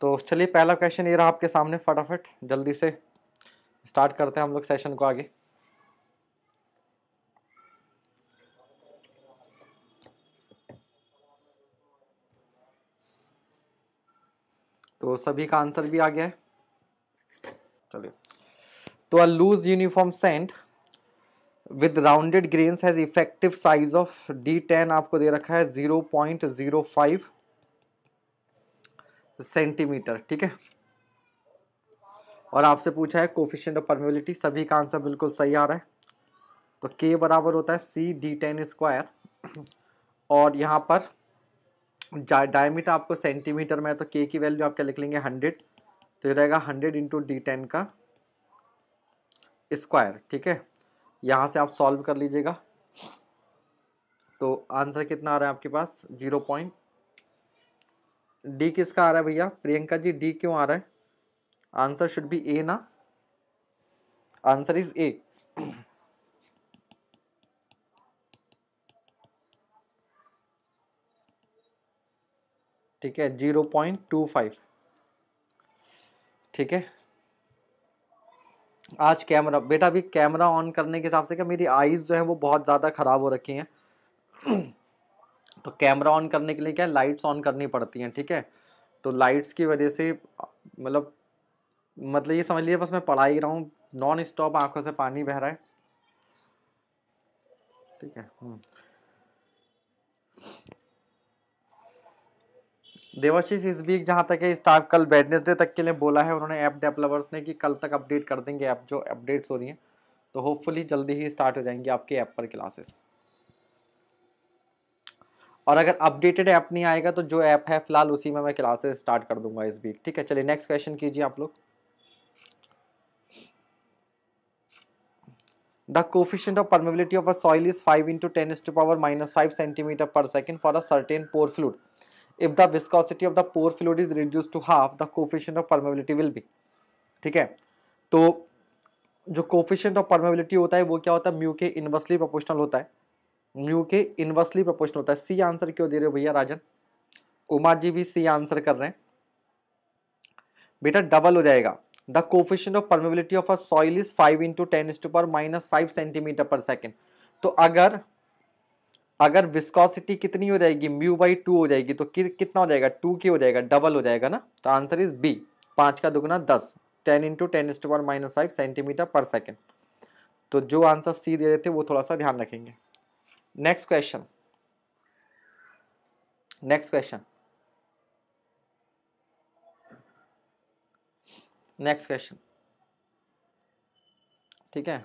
तो चलिए पहला क्वेश्चन ये रहा आपके सामने, फटाफट जल्दी से स्टार्ट करते हैं हम लोग सेशन को आगे। तो सभी का आंसर भी आ गया है। चलिए, तो a loose uniform sand with rounded grains has effective size of D10 आपको दे रखा है 0.05 सेंटीमीटर, ठीक है। और आपसे पूछा है कोफिशिएंट ऑफ परमेबिलिटी, सभी का आंसर बिल्कुल सही आ रहा है। तो K बराबर होता है C/D10 स्क्वायर, और यहाँ पर डायमीटर आपको सेंटीमीटर में है, तो K की वैल्यू आप क्या लिख लेंगे 100, तो ये रहेगा 100 इंटू D10 का स्क्वायर, ठीक है। यहाँ से आप सॉल्व कर लीजिएगा, तो आंसर कितना आ रहा है आपके पास 0. डी किसका आ रहा है भैया प्रियंका जी, डी क्यों आ रहा है? आंसर शुड बी ए ना, आंसर इज ए। ठीक है 0.25, ठीक है। आज कैमरा बेटा, अभी कैमरा ऑन करने के हिसाब से क्या मेरी आईज जो है वो बहुत ज़्यादा ख़राब हो रखी हैं तो कैमरा ऑन करने के लिए क्या लाइट्स ऑन करनी पड़ती हैं, ठीक है। तो लाइट्स की वजह से मतलब ये समझ लीजिए बस मैं पढ़ा ही रहा हूँ, नॉन स्टॉप आंखों से पानी बह रहा है, ठीक है। देवाशीष इस वीक जहाँ तक है स्टाफ कल वेडनेसडे तक के लिए बोला है उन्होंने ऐप डेवलपर्स ने कि कल तक अपडेट कर देंगे ऐप, जो अपडेट्स हो रही हैं, तो होपफुली जल्दी ही स्टार्ट हो जाएंगी आपके ऐप पर क्लासेस। और अगर अपडेटेड ऐप नहीं आएगा तो जो ऐप है फिलहाल उसी में मैं क्लासेस स्टार्ट कर दूंगा इस वीक, ठीक है। चलिए नेक्स्ट क्वेश्चन कीजिए आप लोग। The coefficient of permeability of a soil is 5 into 10⁻⁻5 centimeter per second for a certain pore fluid. If the viscosity of the pore fluid is reduced to half, the coefficient of permeability will be, ठीक है। तो जो coefficient of permeability होता है वो क्या होता है, म्यू के इनवर्सली प्रोपोर्शनल होता है, म्यू के इनवर्सली प्रोपोर्शनल होता है। सी आंसर क्यों दे रहे हो भैया राजन? उमा जी भी सी आंसर कर रहे हैं। बेटा डबल हो जाएगा, the coefficient of permeability of a soil is 5 into 10⁻⁻5 centimetre पर सेकेंड। तो अगर विस्कोसिटी कितनी हो जाएगी, म्यू बाई 2 हो जाएगी, तो कितना हो जाएगा 2 की हो जाएगा, डबल हो जाएगा ना। तो आंसर इज बी, 5 का दुगुना 10, 10 into 10⁻⁻5 सेंटीमीटर पर सेकेंड। तो जो आंसर सी दे रहे थे वो थोड़ा सा ध्यान रखेंगे। Next question, next question, next question, ठीक है।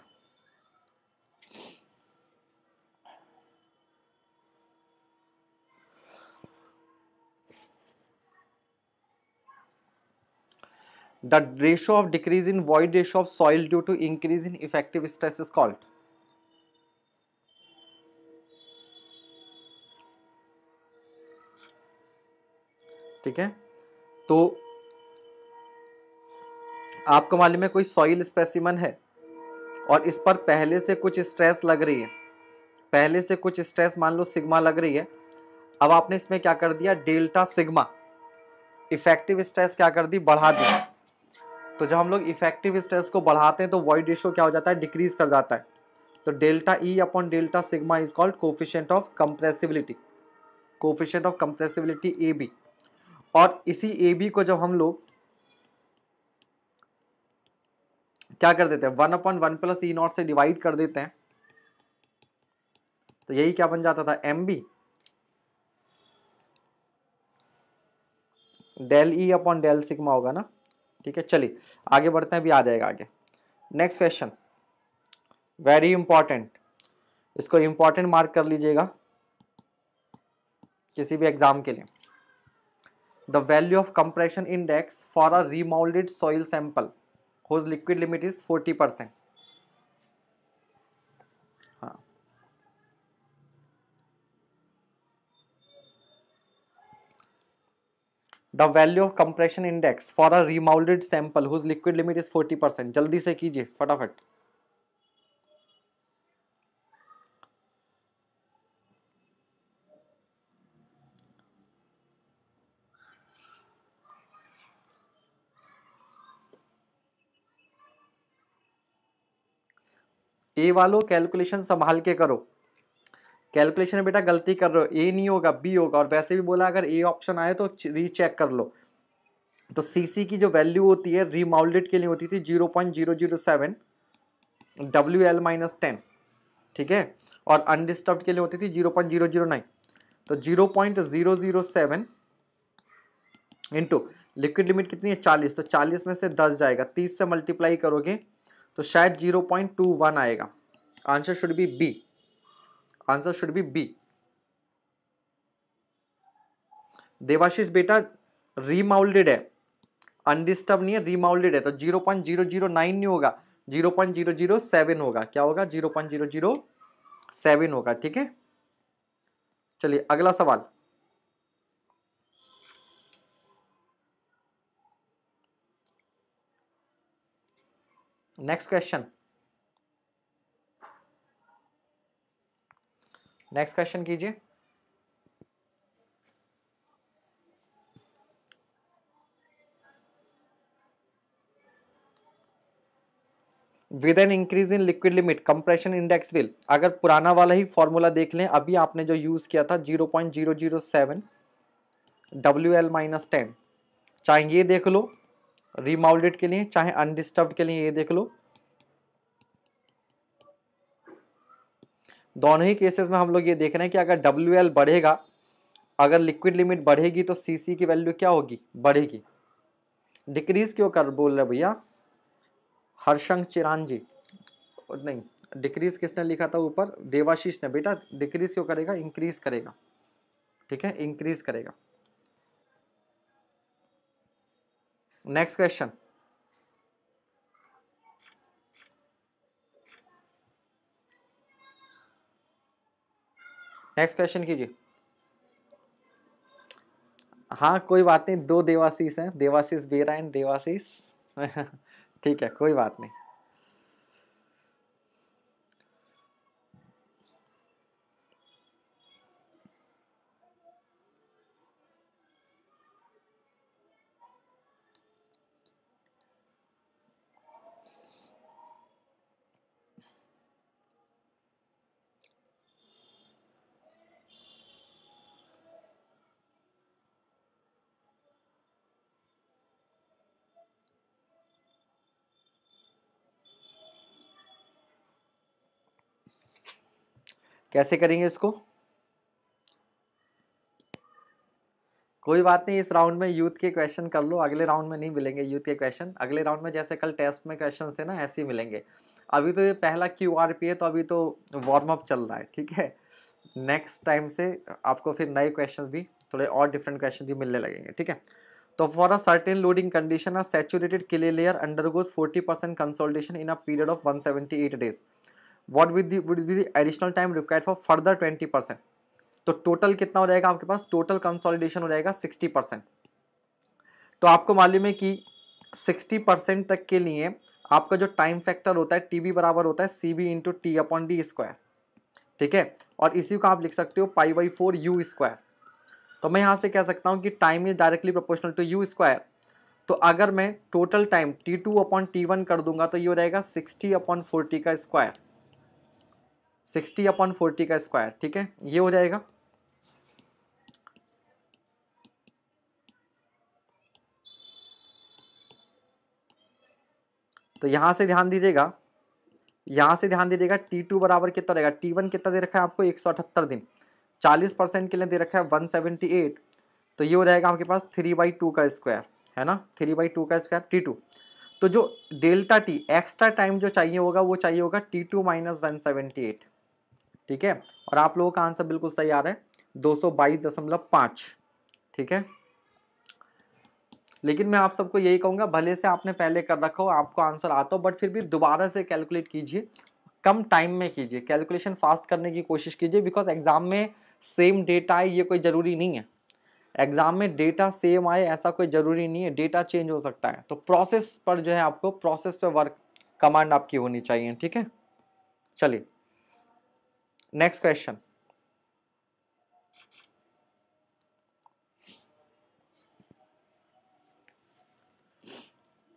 The ratio of decrease in void ratio of soil due to increase in effective stress is called, ठीक है। तो आपको मालूम है कोई सॉइल स्पेसिमन है और इस पर पहले से कुछ स्ट्रेस लग रही है, पहले से कुछ स्ट्रेस मान लो सिग्मा लग रही है। अब आपने इसमें क्या कर दिया, डेल्टा सिग्मा इफेक्टिव स्ट्रेस क्या कर दी, बढ़ा दी। तो जब हम लोग इफेक्टिव स्ट्रेस को बढ़ाते हैं तो वॉइड रेशियो क्या हो जाता है, डिक्रीज कर जाता है। तो delta E upon delta sigma is called coefficient of compressibility, coefficient of compressibility A B. और इसी ए बी को जब हम लोग क्या कर देते हैं 1/1 + E0 से डिवाइड कर देते हैं, तो यही क्या बन जाता था M B del E upon del sigma होगा ना, ठीक है। चलिए आगे बढ़ते हैं, अभी आ जाएगा आगे। नेक्स्ट क्वेश्चन वेरी इंपॉर्टेंट, इसको इंपॉर्टेंट मार्क कर लीजिएगा किसी भी एग्जाम के लिए। The value of compression index for a remoulded soil sample whose liquid limit is 40%. हाँ, the value of compression index for a remoulded sample whose liquid limit is 40%, जल्दी से कीजिए फटाफट। ए वालों कैलकुलेशन संभाल के करो, कैलकुलेशन में बेटा गलती कर रहे हो, ए नहीं होगा बी होगा, और वैसे भी बोला अगर ए ऑप्शन आए तो रीचेक कर लो। तो सीसी की जो वैल्यू होती है रीमाउल्डेड के लिए होती थी 0.007 WL-10, ठीक है, और अनडिस्टर्ब्ड के लिए होती थी 0.009। तो 0.007 इंटू लिक्विड लिमिट कितनी है 40, तो 40 में से 10 जाएगा, 30 से मल्टीप्लाई करोगे तो शायद 0.21 आएगा। Answer should be B, answer should be B. Debashish बेटा रीमाउल्डेड है, अनडिस्टर्ब नहीं है, रीमाउल्डेड है, तो 0.009 नहीं होगा, 0.007 होगा। क्या होगा? 0.007 होगा, ठीक है। चलिए अगला सवाल, नेक्स्ट क्वेश्चन, नेक्स्ट क्वेश्चन कीजिए। With an increase in liquid limit compression index will, अगर पुराना वाला ही फॉर्मूला देख लें, अभी आपने जो यूज किया था 0.007 WL-10, चाहे ये देख लो रीमाउल्डेड के लिए, चाहे अनडिस्टर्ब्ड के लिए ये देख लो, दोनों ही केसेस में हम लोग ये देख रहे हैं कि अगर WL बढ़ेगा, अगर लिक्विड लिमिट बढ़ेगी तो सीसी की वैल्यू क्या होगी? बढ़ेगी। डिक्रीज क्यों कर बोल रहे भैया? हर्षंग चिरान जी, नहीं डिक्रीज किसने लिखा था ऊपर? देवाशीष ने। बेटा डिक्रीज क्यों करेगा? इंक्रीज करेगा, ठीक है, इंक्रीज करेगा। नेक्स्ट क्वेश्चन, नेक्स्ट क्वेश्चन कीजिए। हाँ कोई बात नहीं, दो देवाशीष हैं, देवाशीष बेरा एंड देवाशीष ठीक है कोई बात नहीं। कैसे करेंगे इसको? कोई बात नहीं, इस राउंड में यूथ के क्वेश्चन कर लो, अगले राउंड में नहीं मिलेंगे यूथ के क्वेश्चन। अगले राउंड में जैसे कल टेस्ट में क्वेश्चन थे ना, ऐसे ही मिलेंगे। अभी तो ये पहला QRP है, तो अभी तो वार्म अप चल रहा है, ठीक है। नेक्स्ट टाइम से आपको फिर नए क्वेश्चन भी, थोड़े और डिफरेंट क्वेश्चन भी मिलने लगेंगे, ठीक है। तो for a certain loading condition a saturated clay layer undergoes 40% consolidation in a period of 178 days, what would be the additional time required for further 20%? तो टोटल कितना हो जाएगा आपके पास? टोटल कंसोलिडेशन हो जाएगा 60%। तो आपको मालूम है कि 60% तक के लिए आपका जो टाइम फैक्टर होता है TB बराबर होता है CB इंटू T/D², ठीक है। और इसी को आप लिख सकते हो π/4U²। तो मैं यहाँ से कह सकता हूँ कि time is directly proportional to U²। तो अगर मैं टोटल टाइम T2/T1 कर दूंगा तो ये हो जाएगा 60/40 का स्क्वायर, 60/40 का स्क्वायर, ठीक है, ये हो जाएगा। तो यहां से ध्यान दीजिएगा, यहां से ध्यान दीजिएगा, T2 बराबर कितना रहेगा? T1 कितना दे रखा है आपको? 178 दिन, 40% के लिए दे रखा है 178, तो ये हो जाएगा आपके पास 3/2 का स्क्वायर, है ना, 3/2 का स्क्वायर T2। तो जो डेल्टा टी एक्स्ट्रा टाइम जो चाहिए होगा वो चाहिए होगा T2 माइनस 178, ठीक है। और आप लोगों का आंसर बिल्कुल सही आ रहा है, 222.5, ठीक है। लेकिन मैं आप सबको यही कहूंगा, भले से आपने पहले कर रखा हो, आपको आंसर आता हो, बट फिर भी दोबारा से कैलकुलेट कीजिए, कम टाइम में कीजिए, कैलकुलेशन फास्ट करने की कोशिश कीजिए, बिकॉज एग्जाम में सेम डेटा आए ये कोई ज़रूरी नहीं है। एग्जाम में डेटा सेम आए ऐसा कोई ज़रूरी नहीं है, डेटा चेंज हो सकता है। तो प्रोसेस पर जो है आपको, प्रोसेस पे वर्क कमांड आपकी होनी चाहिए, ठीक है। चलिए नेक्स्ट क्वेश्चन,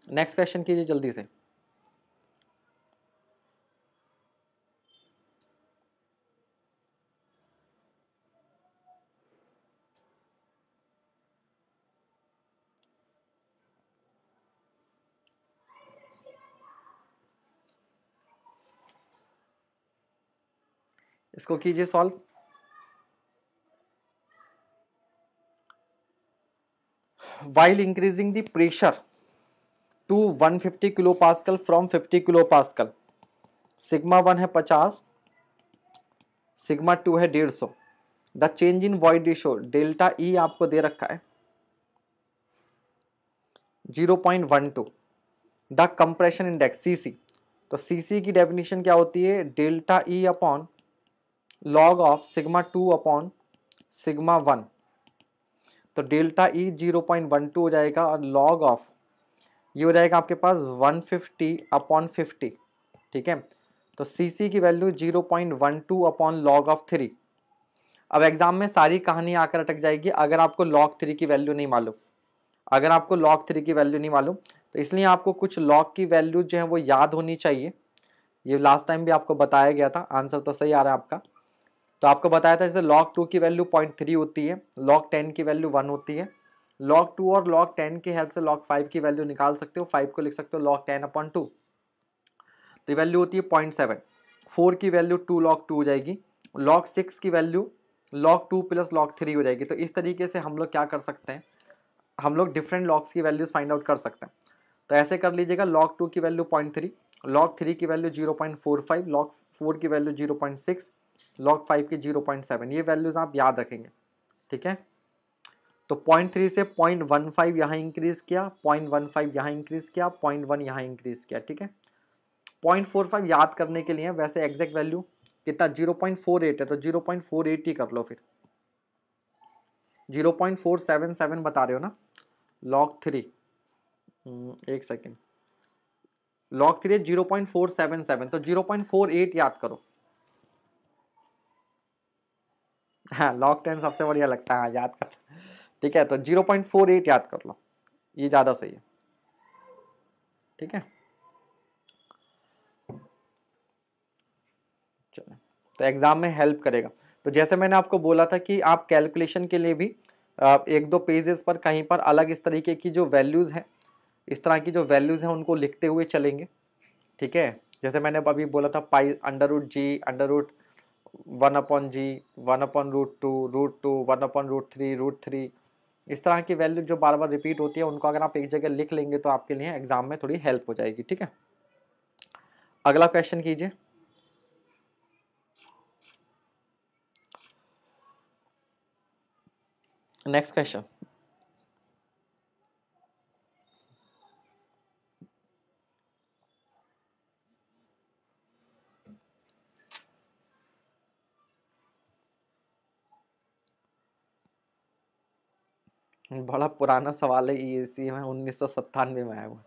नेक्स्ट क्वेश्चन कीजिए जल्दी से। इसको कीजिए solve. While increasing the pressure to 150 kilo pascal from 50 kilo pascal, sigma 1 है 50, सिग्मा 2 है 150। The change in void ratio delta E आपको दे रखा है 0.12। द कंप्रेशन इंडेक्स सीसी, तो सीसी की डेफिनेशन क्या होती है, delta E upon log of sigma 2 upon sigma 1। तो डेल्टा ई 0.12 हो जाएगा और लॉग ऑफ ये हो जाएगा आपके पास 150 अपॉन 50, ठीक है। तो सीसी की वैल्यू 0.12 अपॉन लॉग ऑफ 3। अब एग्जाम में सारी कहानी आकर अटक जाएगी अगर आपको लॉग 3 की वैल्यू नहीं मालूम। अगर आपको लॉग 3 की वैल्यू नहीं मालूम तो इसलिए आपको कुछ लॉग की वैल्यू जो है वो याद होनी चाहिए। ये लास्ट टाइम भी आपको बताया गया था, आंसर तो सही आ रहा है आपका। तो आपको बताया था जैसे log 2 की वैल्यू 0.3 होती है, log 10 की वैल्यू 1 होती है। log 2 और log 10 की हेल्प से log 5 की वैल्यू निकाल सकते हो, 5 को लिख सकते हो log 10 अपॉन 2, तो वैल्यू होती है 0.7। 4 की वैल्यू 2 log 2 हो जाएगी, log 6 की वैल्यू log 2 प्लस log 3 हो जाएगी। तो इस तरीके से हम लोग क्या कर सकते हैं, हम लोग डिफरेंट लॉग्स की वैल्यूज फाइंड आउट कर सकते हैं। तो ऐसे कर लीजिएगा, log 2 की वैल्यू 0.3, log 3 की वैल्यू 0.45, log 4 की वैल्यू 0.6, log 5 की 0.7, ये वैल्यूज आप याद रखेंगे, ठीक है। तो 0.3 से 0.15 यहाँ इंक्रीज किया, 0.15 यहाँ इंक्रीज किया, 0.1 यहाँ इंक्रीज किया, ठीक है। 0.45 याद करने के लिए वैसे एग्जैक्ट वैल्यू कितना 0.48 है, तो 0.48 ही कर लो फिर। 0.477 बता रहे हो ना log 3, एक सेकेंड, log 3 है 0.477, तो 0.48 याद करो। हाँ log 10 सबसे बढ़िया लगता है, हाँ याद कर, ठीक है। तो 0.48 याद कर लो, ये ज़्यादा सही है, ठीक है। चलो, तो एग्जाम में हेल्प करेगा। तो जैसे मैंने आपको बोला था कि आप कैलकुलेशन के लिए भी एक दो पेजेस पर कहीं पर अलग इस तरीके की जो वैल्यूज़ हैं, इस तरह की जो वैल्यूज़ हैं उनको लिखते हुए चलेंगे, ठीक है। जैसे मैंने अभी बोला था पाई √g √1/g 1/√2 1/√3 इस तरह की वैल्यू जो बार बार रिपीट होती है उनको अगर आप एक जगह लिख लेंगे तो आपके लिए एग्जाम में थोड़ी हेल्प हो जाएगी, ठीक है। अगला क्वेश्चन कीजिए। नेक्स्ट क्वेश्चन, बड़ा पुराना सवाल है, ये इसी में 1997 में आया हुआ।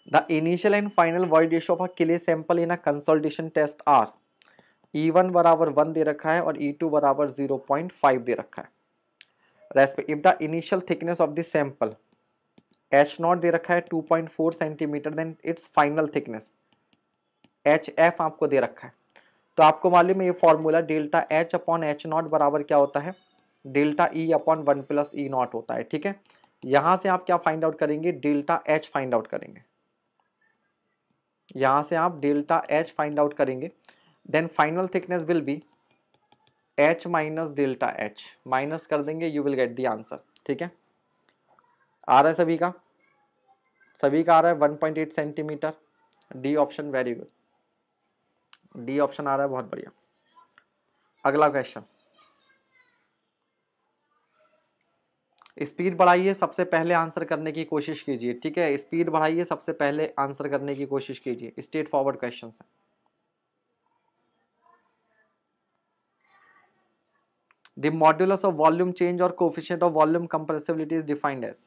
The initial and final void ratio of a clay sample in a consolidation test are, E1 बराबर 1 दे रखा है और E2 बराबर 0.5 दे रखा है। Respect if the initial thickness of the sample H0 दे रखा है 2.4 centimetre, then its final thickness HF आपको दे रखा है। तो आपको मालूम है ये formula delta H upon H0 बराबर क्या होता है, delta E upon 1 plus E0 होता है, ठीक है। यहां से आप क्या फाइंड आउट करेंगे, डेल्टा H फाइंड आउट करेंगे, यहां से आप डेल्टा H फाइंड आउट करेंगे, then final thickness will be H minus delta H, माइनस कर देंगे, you will get the answer, ठीक है। आ रहा है सभी का, सभी का आ रहा है 1.8 centimetre, D option, very good, D option आ रहा है, बहुत बढ़िया। अगला क्वेश्चन, स्पीड बढ़ाइए, सबसे पहले आंसर करने की कोशिश कीजिए, ठीक है। स्पीड बढ़ाइए, सबसे पहले आंसर करने की कोशिश कीजिए, स्ट्रेट फॉरवर्ड क्वेश्चन है। The modulus of volume change और coefficient of volume compressibility is defined as,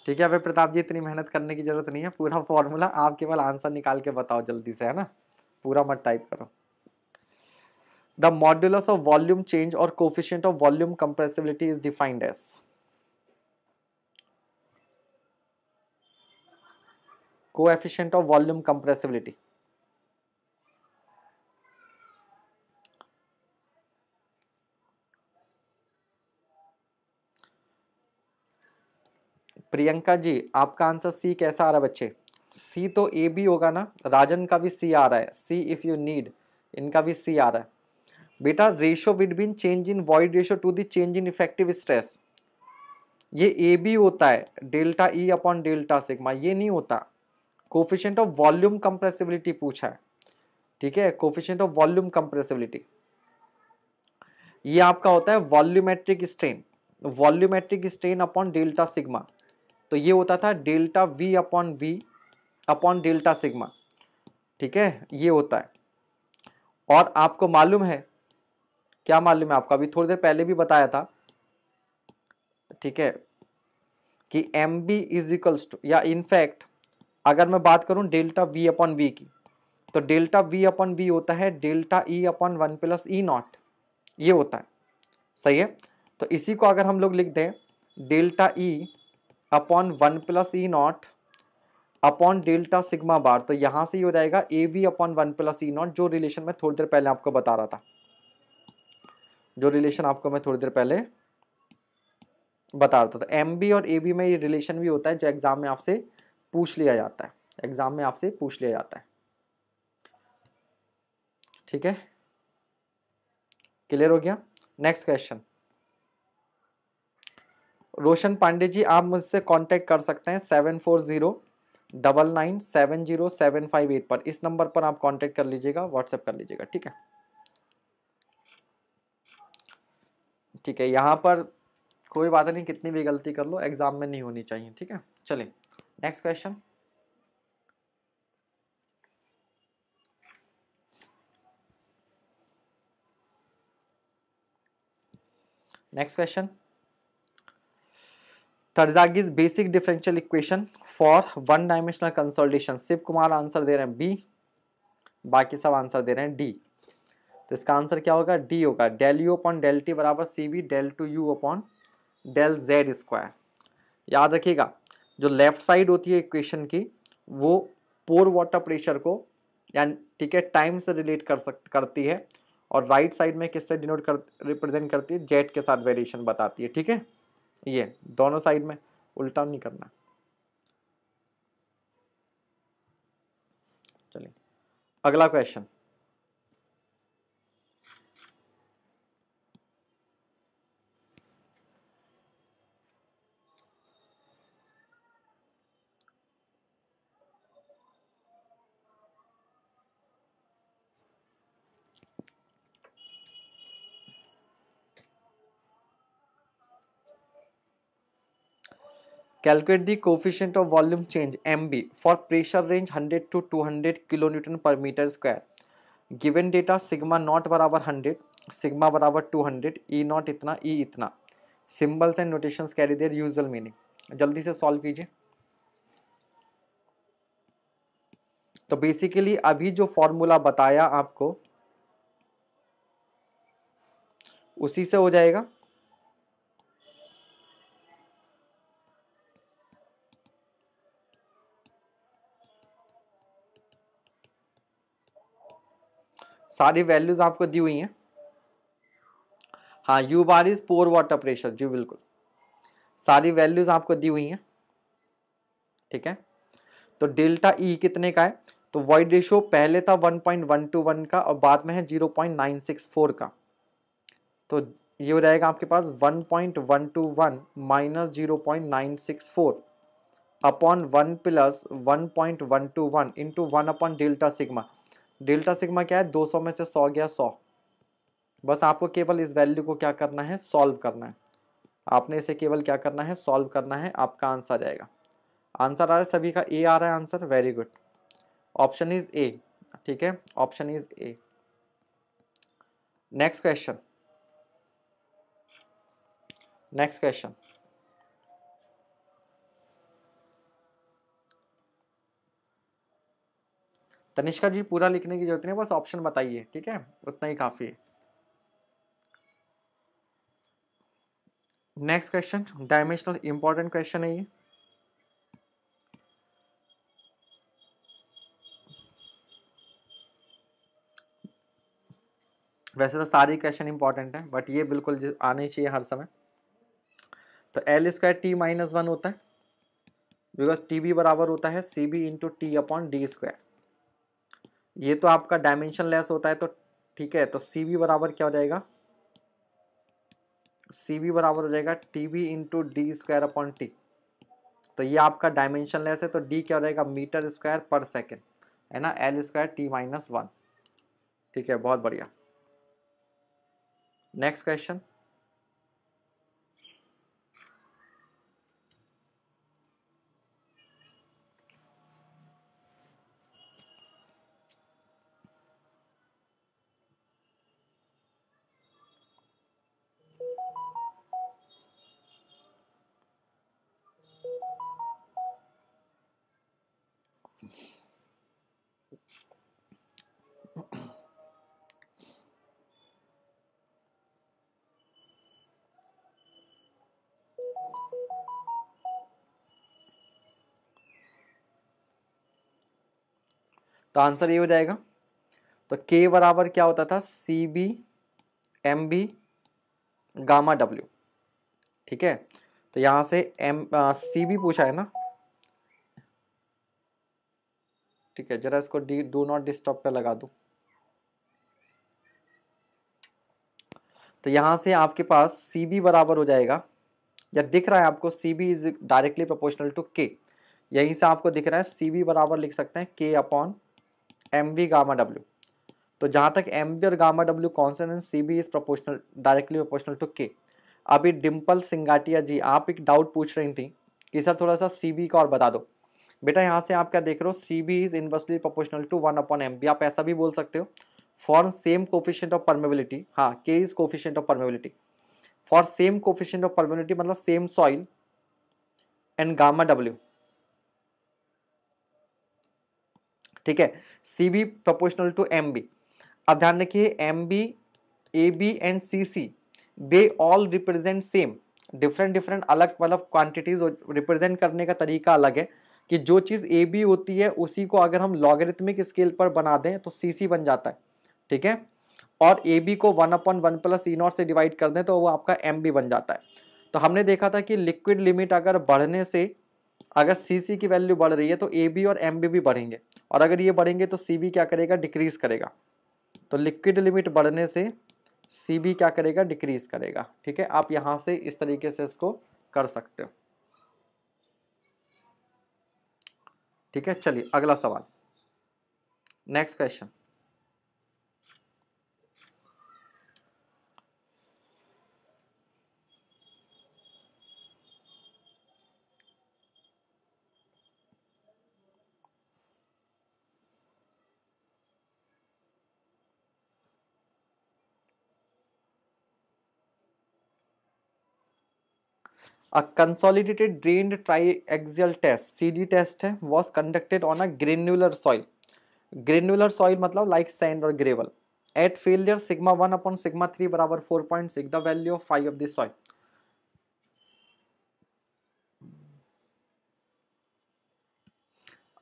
ठीक है। अभी प्रताप जी इतनी मेहनत करने की जरूरत नहीं है, पूरा फॉर्मूला आप केवल आंसर निकाल के बताओ जल्दी से, है ना, पूरा मत टाइप करो। The modulus of volume change और coefficient of volume compressibility is defined as, coefficient of volume compressibility, Priyanka ji आपका आंसर सी कैसा आ रहा है बच्चे, सी तो ए बी होगा ना, राजन का भी सी आ रहा है, सी इफ यू नीड, इनका भी सी आ रहा है बेटा। Ratio between change in void ratio two the change in effective stress, ये ए बी होता है, delta E upon delta sigma, ये नहीं होता। कोफिशिएंट ऑफ वॉल्यूम कंप्रेसिबिलिटी पूछा है, ठीक है, कोफिशिएंट ऑफ वॉल्यूम कंप्रेसिबिलिटी, ये आपका होता है volumetric strain, volumetric strain upon delta sigma, तो ये होता था delta we upon delta sigma, ठीक है, ये होता है। और आपको मालूम है, क्या मालूम है आपको, अभी थोड़ी देर पहले भी बताया था, ठीक है, कि M B is equals to, या इनफैक्ट अगर मैं बात करूं डेल्टा वी अपॉन वी की, तो डेल्टा वी अपॉन वी होता है delta E upon 1 plus E not, ये होता है, सही है। तो इसी को अगर हम लोग लिख दें delta E upon 1 plus E not upon delta sigma bar, तो यहां से ही हो जाएगा A B upon 1 plus E not, जो रिलेशन मैं थोड़ी देर पहले आपको बता रहा था, जो रिलेशन आपको मैं थोड़ी देर पहले बता रहा था। तो एम बी और ए बी में ये रिलेशन भी होता है जो एग्जाम में आपसे पूछ लिया जाता है, एग्जाम में आपसे पूछ लिया जाता है, ठीक है, क्लियर हो गया। नेक्स्ट क्वेश्चन, रोशन पांडे जी आप मुझसे कांटेक्ट कर सकते हैं 7409970758 पर, इस नंबर पर आप कांटेक्ट कर लीजिएगा, व्हाट्सएप कर लीजिएगा, ठीक है, ठीक है। यहाँ पर कोई बात नहीं, कितनी भी गलती कर लो एग्जाम में नहीं होनी चाहिए, ठीक है। चलिए next question, next question, Terzaghi's basic differential equation for one dimensional consolidation, Shiv Kumar answer दे रहे हैं बी, बाकी सब आंसर दे रहे हैं डी, तो इसका आंसर क्या होगा, डी होगा, del U upon del T बराबर C B del two U upon del Z square. याद रखिएगा, जो लेफ्ट साइड होती है इक्वेशन की, वो पोर वाटर प्रेशर को, यानी ठीक है, टाइम से रिलेट करती है, और राइट साइड में किससे डिनोट रिप्रेजेंट करती है, जेट के साथ वेरिएशन बताती है, ठीक है। ये दोनों साइड में उल्टा नहीं करना। चलिए अगला question, calculate the coefficient of volume change MB for pressure range 100 to 200 kilonewton per meter square, given data sigma not बराबर 100, सिग्मा बराबर 200, ई नॉट इतना, ई इतना, symbols and notations carry their usual meaning. जल्दी से सॉल्व कीजिए। तो बेसिकली अभी जो फॉर्मूला बताया आपको उसी से हो जाएगा, सारी वैल्यूज आपको दी हुई हैं। हाँ, U bar is pore water pressure, जी बिल्कुल, सारी वैल्यूज आपको दी हुई हैं, ठीक है। तो डेल्टा ई कितने का है, तो वॉइड रेशियो पहले था 1.121 का और बाद में है 0.964 का, तो ये हो जाएगा आपके पास 1.121 minus 0.964 upon 1 plus 1.121 into 1 upon delta sigma. Delta sigma क्या है, 200 में से 100 गया 100, बस आपको केवल इस वैल्यू को क्या करना है, सॉल्व करना है, आपने इसे केवल क्या करना है, सॉल्व करना है, आपका आंसर आ जाएगा। आंसर आ रहा है सभी का, ए आ रहा है answer, very good, option is A, ठीक है, option is A. Next question, next question, Tanishka ji पूरा लिखने की जरूरत नहीं, बस ऑप्शन बताइए, ठीक है, उतना ही काफी है। Next question dimensional important question है ये, वैसे तो सारी क्वेश्चन इंपॉर्टेंट है बट ये बिल्कुल आने चाहिए हर समय। तो एल स्क्वायर टी माइनस 1 होता है, बिकॉज टी बी बराबर होता है C B into T upon D square. ये तो आपका डायमेंशन लेस होता है, तो ठीक है, तो सी बी बराबर क्या हो जाएगा, सी बी बराबर हो जाएगा T B into D square upon T. तो ये आपका डायमेंशन लेस है, तो डी क्या हो जाएगा, मीटर स्क्वायर पर सेकेंड, है ना, L square T minus one. ठीक है, बहुत बढ़िया। Next question. तो आंसर ये हो जाएगा, तो के बराबर क्या होता था, C B M B gamma W. ठीक है, तो यहां से सी बी पूछा है ना। ठीक है, जरा इसको डू नॉट डिस्टर्ब पे लगा दूं। तो यहां से आपके पास सी बी बराबर हो जाएगा, या दिख रहा है आपको, C B is directly proportional to K. यहीं से आपको दिख रहा है सी बी बराबर लिख सकते हैं K upon M V gamma W. तो जहां तक एम वी और गामा डब्ल्यू कॉन्स्टेंट है, C B is proportional, directly proportional to K. अभी डिम्पल सिंगाटिया जी, आप एक डाउट पूछ रही थी कि सर थोड़ा सा सी बी का और बता दो। बेटा यहाँ से आप क्या देख रहे हो, C B is inversely proportional to one upon M B. आप ऐसा भी बोल सकते हो, for same coefficient of permeability, हाँ, K is coefficient of permeability, for same coefficient of permeability मतलब same soil and gamma W. ठीक है, C B proportional to M B. अब ध्यान रखिए, M B, A B and C C, they all represent same. Different different अलग मतलब quantities represent करने का तरीका अलग है, कि जो चीज़ ए बी होती है उसी को अगर हम लॉगरिथमिक स्केल पर बना दें तो सी सी बन जाता है। ठीक है, और ए बी को one upon one plus E not से डिवाइड कर दें तो वो आपका एम बी बन जाता है। तो हमने देखा था कि लिक्विड लिमिट अगर बढ़ने से, अगर सी सी की वैल्यू बढ़ रही है तो ए बी और एम बी भी बढ़ेंगे, और अगर ये बढ़ेंगे तो सी बी क्या करेगा, डिक्रीज करेगा। तो लिक्विड लिमिट बढ़ने से सी बी क्या करेगा, डिक्रीज करेगा। ठीक है, आप यहां से इस तरीके से इसको कर सकते हो। ठीक है, चलिए अगला सवाल, next question. A consolidated drained triaxial test, CD test है, was conducted on a granular soil. Granular soil मतलब like sand or gravel. At failure sigma 1 upon sigma 3 बराबर 4.6, the value of phi of the soil.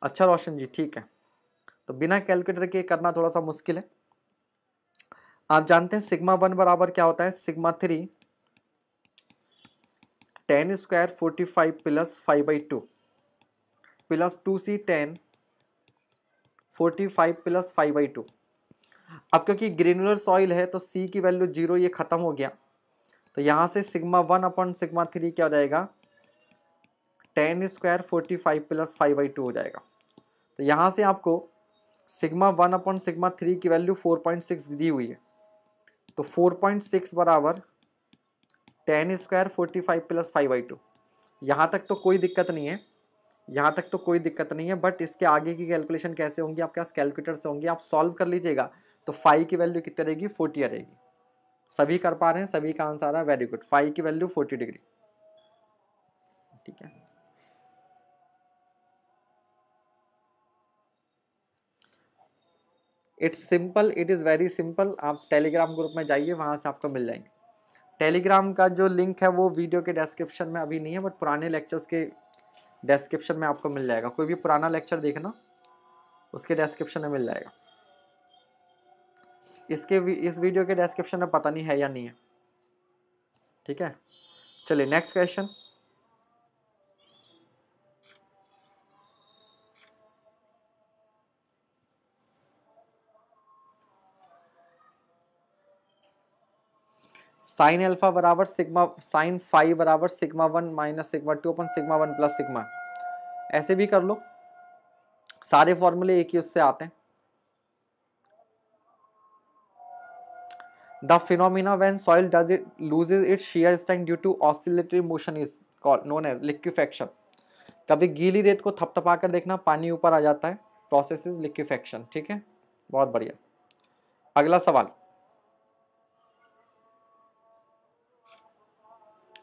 अच्छा रोशन जी, ठीक है, तो बिना calculator के करना थोड़ा सा मुश्किल है। आप जानते हैं सिग्मा 1 बराबर क्या होता है, sigma 3 10 square 45 plus 5/2 plus 2c 10 45 plus 5/2। अब क्योंकि ग्रेनुलर सॉइल है तो सी की वैल्यू 0, ये खत्म हो गया, तो यहाँ से सिग्मा 1 अपॉन सिग्मा 3 क्या हो जाएगा, 10 स्क्वायर 45 प्लस 5/2 हो जाएगा। तो यहाँ से आपको सिग्मा 1 अपॉन सिग्मा 3 की वैल्यू 4.6 दी हुई है, तो 4.6 बराबर 10 स्क्वायर 45 प्लस 5/2। यहाँ तक तो कोई दिक्कत नहीं है, यहाँ तक तो कोई दिक्कत नहीं है, बट इसके आगे की कैलकुलेशन कैसे होंगी, आपके पास कैलकुलेटर से होंगी, आप सॉल्व कर लीजिएगा। तो फाई की वैल्यू कितनी रहेगी, 40 रहेगी। सभी कर पा रहे हैं, सभी का आंसर आ रहा है, वेरी गुड। फाई की वैल्यू 40 डिग्री। ठीक है, it's simple, it is very simple. आप टेलीग्राम ग्रुप में जाइए, वहाँ से आपको मिल जाएंगे। टेलीग्राम का जो लिंक है वो वीडियो के डिस्क्रिप्शन में अभी नहीं है, बट पुराने लेक्चर्स के डिस्क्रिप्शन में आपको मिल जाएगा। कोई भी पुराना लेक्चर देखना, उसके डिस्क्रिप्शन में मिल जाएगा। इस वीडियो के डिस्क्रिप्शन में पता नहीं है या नहीं है। ठीक है, चलिए नेक्स्ट क्वेश्चन। साइन अल्फा बराबर सिग्मा, साइन फाइव बराबर sigma one minus sigma two upon sigma one plus sigma, ऐसे भी कर लो, सारे फॉर्मूले एक ही उससे आते हैं। The phenomena when soil does it loses its shear strength due to oscillatory motion is called known as liquefaction. कभी गीली रेत को थपथपा कर देखना, पानी ऊपर आ जाता है, प्रोसेस इज लिक्विफेक्शन। ठीक है, बहुत बढ़िया। अगला सवाल,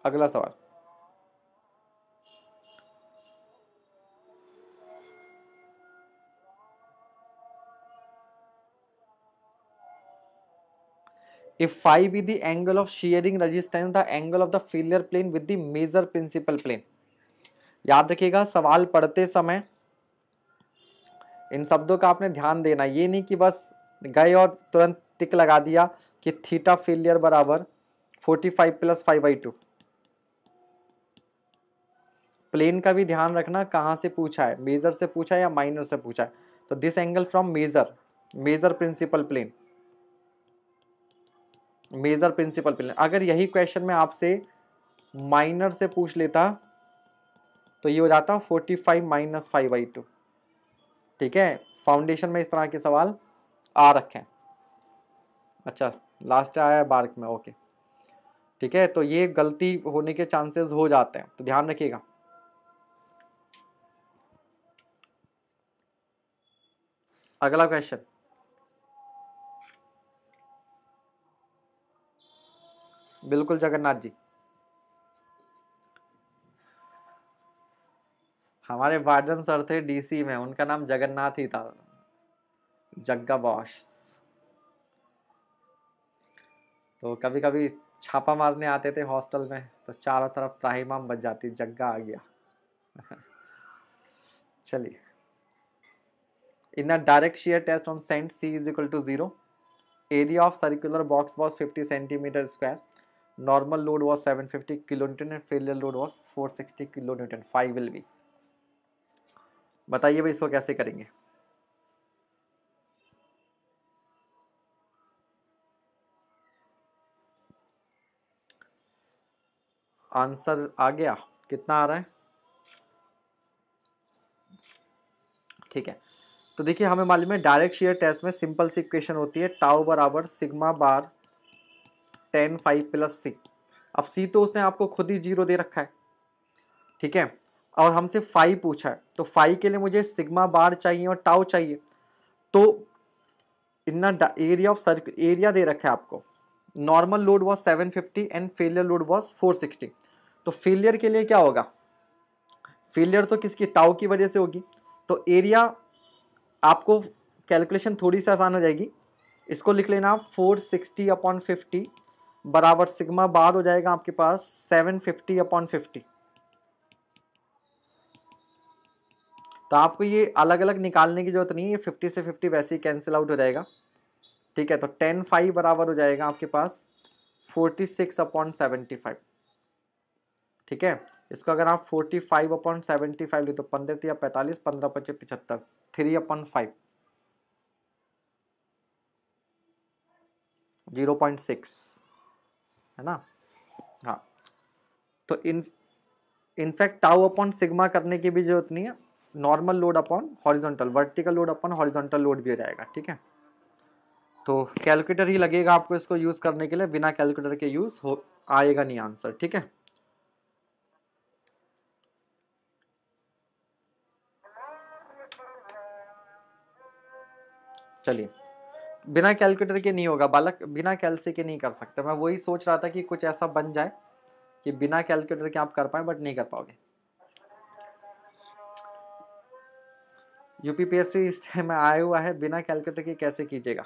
अगला सवाल, if phi be the angle of shearing resistance, the angle of the failure plane with the major principal plane। याद रखिएगा, सवाल पढ़ते समय इन शब्दों का आपने ध्यान देना, ये नहीं कि बस गए और तुरंत टिक लगा दिया कि थीटा फेलियर बराबर 45 प्लस 5/2। प्लेन का भी ध्यान रखना, कहाँ से पूछा है, मेजर से पूछा है या माइनर से पूछा है। तो this angle from major, major principal plane, major principal plane. अगर यही क्वेश्चन में आपसे माइनर से पूछ लेता तो ये हो जाता 45 माइनस 5/2। ठीक है, फाउंडेशन में इस तरह के सवाल आ रखे हैं। अच्छा, लास्ट आया है बार्क में, ओके ठीक है, तो ये गलती होने के चांसेस हो जाते हैं, तो ध्यान रखिएगा। अगला क्वेश्चन, बिल्कुल जगन्नाथ जी, हमारे वार्डन सर थे डीसी में, उनका नाम जगन्नाथ ही था, जग्गा बॉस। तो कभी कभी छापा मारने आते थे हॉस्टल में, तो चारों तरफ त्राहिमाम बच जाती, जग्गा आ गया। चलिए, in a direct shear test on sand C is equal to 0, area of circular box was 50 centimeter square, normal load was 750 kilonewton and failure load was 460 kilonewton, 5 will be। बताइए भाई इसको कैसे करेंगे। आंसर आ गया, कितना आ रहा है, ठीक है। तो देखिए, हमें मालूम है डायरेक्ट शेयर टेस्ट में सिंपल सी इक्वेशन होती है, टाउ बराबर सिग्मा बार tan फाइव प्लस सी। अब सी तो उसने आपको खुद ही 0 दे रखा है, ठीक है, और हमसे फाई पूछा है, तो फाई के लिए मुझे सिग्मा बार चाहिए और टाउ चाहिए। तो इतना एरिया ऑफ सर्कल, एरिया दे रखा है आपको, normal load was 750 and failure load was 460। तो फेलियर के लिए क्या होगा, फेलियर तो किसकी, टाउ की वजह से होगी। तो एरिया आपको कैलकुलेशन थोड़ी सी आसान हो जाएगी, इसको लिख लेना आप 460/50 बराबर सिग्मा बार हो जाएगा आपके पास 750/50। तो आपको ये अलग अलग निकालने की जरूरत नहीं है, ये 50 से 50 वैसे ही कैंसिल आउट हो जाएगा। ठीक है, तो tan फाइव बराबर हो जाएगा आपके पास 46/75। ठीक है, इसको अगर आप 45/75 ले तो 15 या 45, 15×5 = 75, 3/5, 0.6 है ना। हाँ, तो इनफैक्ट टाउ अपॉन सिग्मा करने की भी जरूरत नहीं है, normal load upon horizontal, vertical load upon horizontal load भी हो जाएगा। ठीक है, तो कैलकुलेटर ही लगेगा आपको इसको यूज करने के लिए, बिना कैलकुलेटर के यूज हो आएगा नहीं आंसर। ठीक है, चलिए, बिना कैलकुलेटर के नहीं होगा बालक, बिना कैलसी के नहीं कर सकते। मैं वही सोच रहा था कि कुछ ऐसा बन जाए कि बिना कैलकुलेटर के आप कर पाए, बट नहीं कर पाओगे। यूपीपीएससी इस टाइम में आया हुआ है, बिना कैलकुलेटर के कैसे कीजिएगा।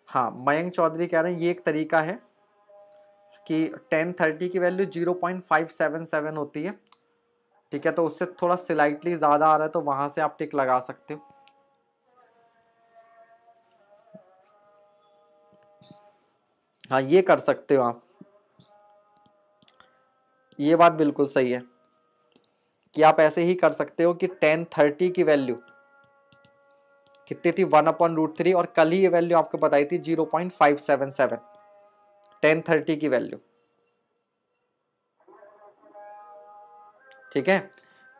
हाँ, मयंक चौधरी कह रहे हैं ये एक तरीका है कि 1030 की वैल्यू 0.577 होती है। ठीक है, तो उससे थोड़ा स्लाइटली ज़्यादा आ रहा है, तो वहां से आप टिक लगा सकते हो। हाँ, ये कर सकते हो आप, ये बात बिल्कुल सही है कि आप ऐसे ही कर सकते हो कि 1030 की वैल्यू कितनी थी 1/√3 और कल ही ये वैल्यू आपको बताई थी 0.577 1030 की वैल्यू। ठीक है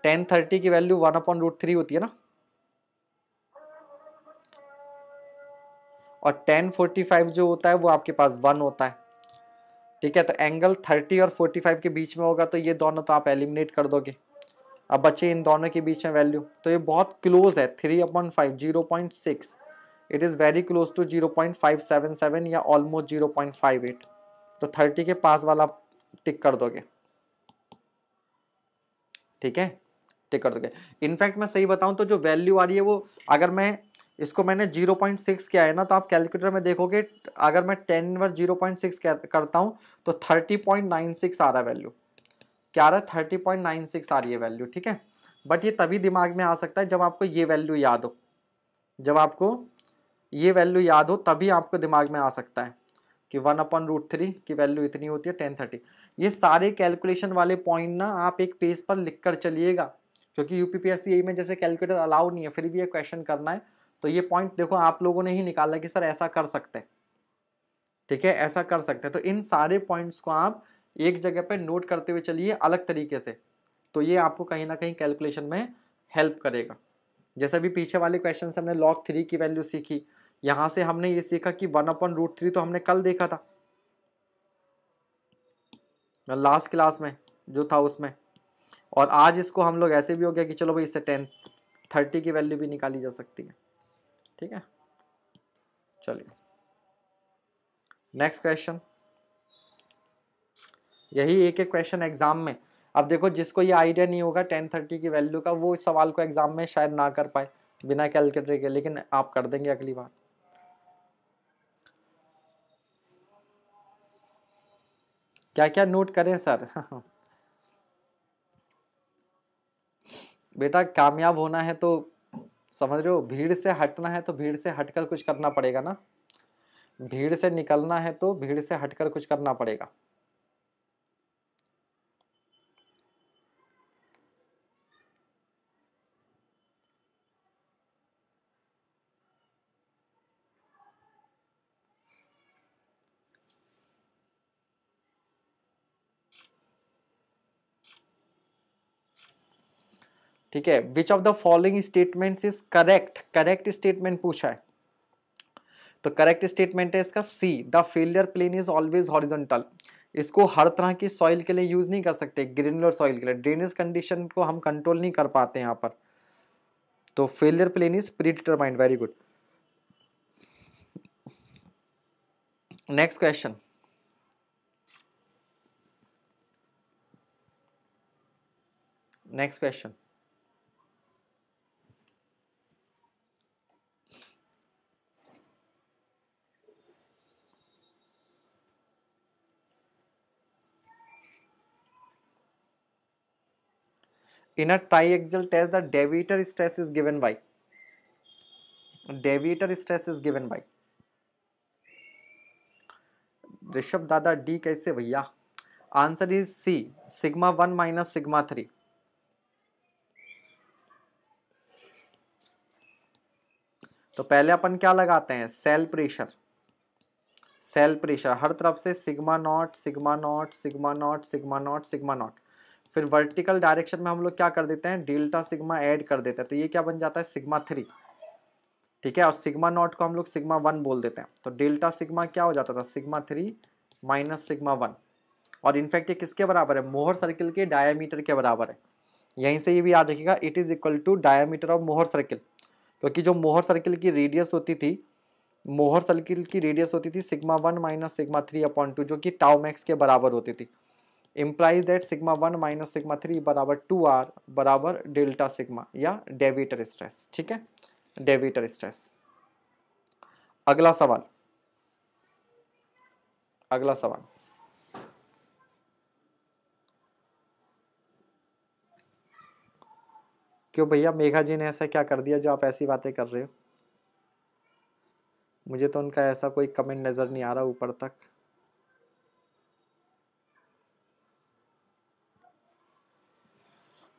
1030 की वैल्यू 1/√3 होती है ना और 1045 जो होता है वो आपके पास 1 होता है। ठीक है तो एंगल 30 और 45 के बीच में होगा तो ये दोनों तो आप एलिमिनेट कर दोगे। अब बचे इन दोनों के बीच में वैल्यू तो ये बहुत क्लोज है 3/5 0.6 it is very close to 0.577 या ऑलमोस्ट 0.58 तो 30 के पास वाला टिक कर दोगे। ठीक है टिक कर दोगे। इनफैक्ट मैं सही बताऊं तो जो वैल्यू आ रही है वो अगर मैं इसको मैंने 0.6 किया है ना तो आप कैलकुलेटर में देखोगे अगर मैं 10/0.6 करता हूं तो 30.96 आ रहा है वैल्यू। क्या आ रहा है 30.96 आ रही है वैल्यू। ठीक है बट ये तभी दिमाग में आ सकता है जब आपको ये वैल्यू याद हो। जब आपको ये वैल्यू याद हो तभी आपको दिमाग में आ सकता है कि 1/√3 की वैल्यू इतनी होती है 1030। ये सारे कैलकुलेशन वाले पॉइंट ना आप एक पेज पर लिख कर चलिएगा क्योंकि यूपीपीएससी में जैसे कैलकुलेटर अलाउ नहीं है फिर भी ये क्वेश्चन करना है तो ये पॉइंट देखो आप लोगों ने ही निकाला कि सर ऐसा कर सकते हैं। ठीक है ऐसा कर सकते हैं तो इन सारे पॉइंट्स को आप एक जगह पे नोट करते हुए चलिए अलग तरीके से तो ये आपको कहीं ना कहीं कैलकुलेशन में हेल्प करेगा। जैसे भी पीछे वाले क्वेश्चन से हमने log 3 की वैल्यू सीखी यहां से हमने ये सीखा कि 1/√3 तो हमने कल देखा था लास्ट क्लास में जो था उसमें और आज इसको हम लोग ऐसे भी हो गया कि चलो भाई इससे 1030 की वैल्यू भी निकाली जा सकती है। ठीक है चलिए नेक्स्ट क्वेश्चन। यही एक एक क्वेश्चन एग्जाम में अब देखो जिसको ये आइडिया नहीं होगा 1030 की वैल्यू का वो इस सवाल को एग्जाम में शायद ना कर पाए बिना कैलकुलेटर के लेकिन आप कर देंगे अगली बार। क्या क्या नोट करें सर बेटा कामयाब होना है तो समझ रहे हो भीड़ से हटना है तो भीड़ से हटकर कुछ करना पड़ेगा ना। भीड़ से निकलना है तो भीड़ से हटकर कुछ करना पड़ेगा। ठीक है which of the following statements is correct correct statement पूछा है तो करेक्ट स्टेटमेंट है इसका C the failure plane is always horizontal. इसको हर तरह की सॉइल के लिए यूज नहीं कर सकते ग्रेनुलर सॉइल के लिए ड्रेनेज कंडीशन को हम कंट्रोल नहीं कर पाते यहाँ पर तो failure plane is predetermined very good. Next question next question in a triaxial test the deviator stress is given by deviator stress is given by Rishabh दादा डी कैसे भैया आंसर इज सी σ1 माइनस σ3। तो पहले अपन क्या लगाते हैं cell pressure हर तरफ से σ0 σ0 σ0 σ0 σ0 फिर वर्टिकल डायरेक्शन में हम लोग क्या कर देते हैं डेल्टा सिग्मा ऐड कर देते हैं तो ये क्या बन जाता है σ3। ठीक है और σ0 को हम लोग σ1 बोल देते हैं तो डेल्टा सिग्मा क्या हो जाता था σ3 माइनस σ1 और इनफैक्ट ये किसके बराबर है मोहर सर्किल के डायमीटर के बराबर है। यहीं से ये भी याद रखिएगा it is equal to diameter of Mohr circle क्योंकि जो मोहर सर्किल की रेडियस होती थी मोहर सर्किल की रेडियस होती थी σ1 माइनस σ3/2 जो कि टाउ मैक्स के बराबर होती थी। इम्प्लाइज दैट σ1 माइनस σ3 बराबर 2r बराबर डेल्टा सिग्मा या डेविएटर स्ट्रेस। ठीक है डेविएटर स्ट्रेस। अगला सवाल अगला सवाल क्यों भैया मेघा जी ने ऐसा क्या कर दिया जो आप ऐसी बातें कर रहे हो। मुझे तो उनका ऐसा कोई कमेंट नजर नहीं आ रहा ऊपर तक।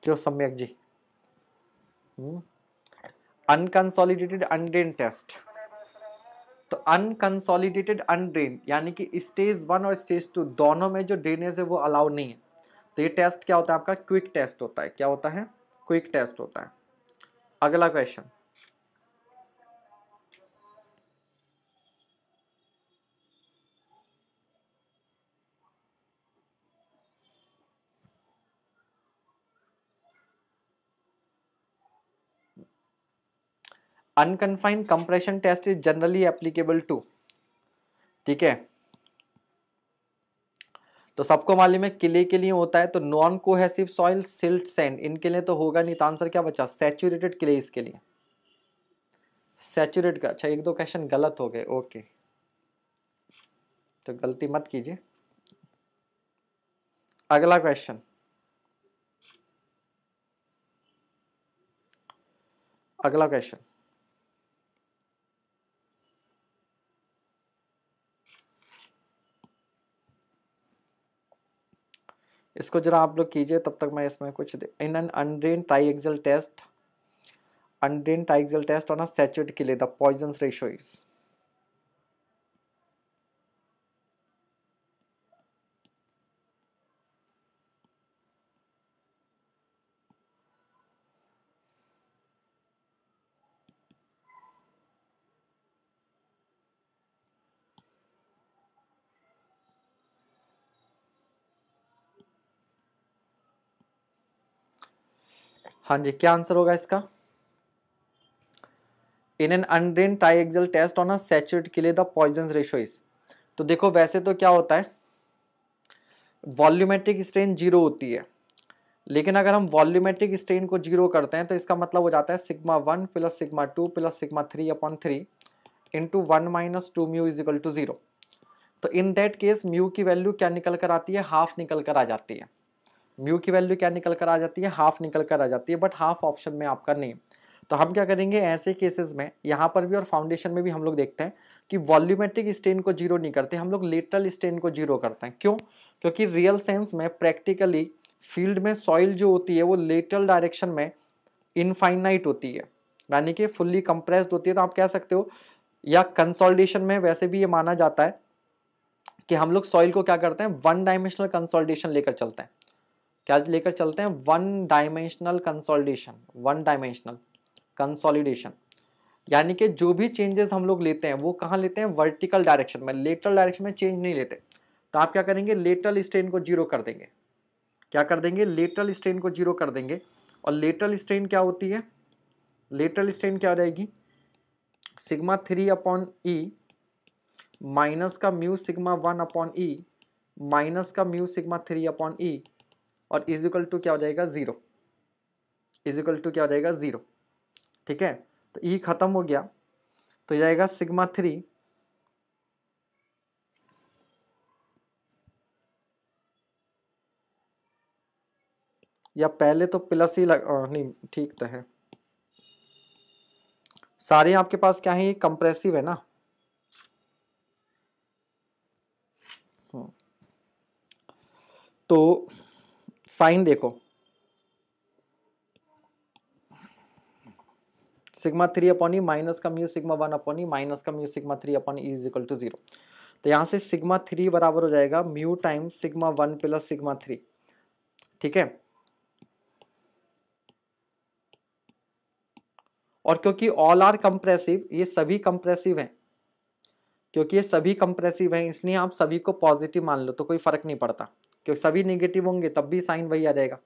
क्यों सम्यक जी अनकंसोलिडेटेड अनड्रेन टेस्ट। तो अनकंसोलिडेटेड अनड्रेन यानी कि स्टेज 1 और स्टेज 2 दोनों में जो ड्रेनेज है वो अलाउ नहीं है। तो ये टेस्ट क्या होता है आपका? क्विक टेस्ट होता है। क्या होता है? क्विक टेस्ट होता है। अगला question, unconfined compression test is generally applicable to, ठीक है। तो सबको मालूम है किले के लिए होता है, तो non cohesive soil, silt, sand, इनके लिए तो होगा नहीं। तो आंसर क्या बचा? सैचुरेटेड क्ले इसके लिए, सैचुरेट का। अच्छा, एक दो क्वेश्चन गलत हो गए, ओके, तो गलती मत कीजिए। अगला क्वेश्चन, अगला क्वेश्चन, इसको जरा आप लोग कीजिए, तब तक मैं इसमें कुछ in an undrained triaxial test, undrained triaxial test on a saturated clay the Poisson ratio is. हाँ जी, क्या आंसर होगा इसका? In an undrained triaxial test on a saturated clay the Poisson ratio is. तो देखो वैसे तो क्या होता है, वॉल्यूमेट्रिक स्ट्रेन जीरो होती है, लेकिन अगर हम वॉल्यूमेट्रिक स्ट्रेन को जीरो करते हैं तो इसका मतलब हो जाता है sigma 1 plus sigma 2 plus sigma 3 upon 3 into 1 minus 2 mu is equal to 0। तो इन दैट केस म्यू की वैल्यू क्या निकल कर आती है? हाफ निकल कर आ जाती है। म्यू की वैल्यू क्या निकल कर आ जाती है? हाफ निकल कर आ जाती है, बट हाफ ऑप्शन में आपका नहीं। तो हम क्या करेंगे ऐसे केसेस में, यहाँ पर भी और फाउंडेशन में भी हम लोग देखते हैं कि वॉल्यूमेट्रिक स्ट्रेन को जीरो नहीं करते, हम लोग लेटरल स्ट्रेन को जीरो करते हैं। क्यों? क्योंकि रियल सेंस में प्रैक्टिकली फील्ड में सॉइल जो होती है वो लेटरल डायरेक्शन में इनफाइनाइट होती है, यानी कि फुल्ली कंप्रेस्ड होती है। तो आप कह सकते हो, या कंसोलिडेशन में वैसे भी ये माना जाता है कि हम लोग सॉइल को क्या करते हैं, वन डायमेंशनल कंसोलिडेशन लेकर चलते हैं। क्या लेकर चलते हैं? One dimensional consolidation, one dimensional consolidation. यानी कि जो भी चेंजेस हम लोग लेते हैं वो कहाँ लेते हैं? वर्टिकल डायरेक्शन में, लेटरल डायरेक्शन में चेंज नहीं लेते। तो आप क्या करेंगे? लेटरल स्ट्रेन को जीरो कर देंगे। क्या कर देंगे? लेटरल स्ट्रेन को जीरो कर देंगे। और लेटरल स्ट्रेन क्या होती है? लेटरल स्ट्रेन क्या हो जाएगी? सिग्मा 3 अपॉन ई माइनस का mu sigma 1 upon E minus का म्यू सिग्मा 3 अपॉन ई और इज इक्वल टू क्या हो जाएगा? 0। इज इक्वल टू क्या हो जाएगा? 0। ठीक है, तो ई खत्म हो गया, तो जाएगा सिग्मा 3 या पहले तो प्लस ही नहीं, ठीक तो है। सारे आपके पास क्या है? ये कंप्रेसिव है ना। तो साइन देखो, सिग्मा 3 अपॉन ई माइनस का mu sigma 1 upon E minus का mu sigma 3 upon E is equal to 0। तो यहाँ से सिग्मा 3 बराबर हो जाएगा mu times sigma 1 plus sigma 3। ठीक है, और क्योंकि ऑल आर कंप्रेसिव, ये सभी कंप्रेसिव हैं, क्योंकि ये सभी कंप्रेसिव हैं इसलिए आप सभी को पॉजिटिव मान लो तो कोई फर्क नहीं पड़ता, क्योंकि सभी नेगेटिव होंगे तब भी साइन वही आ जाएगा।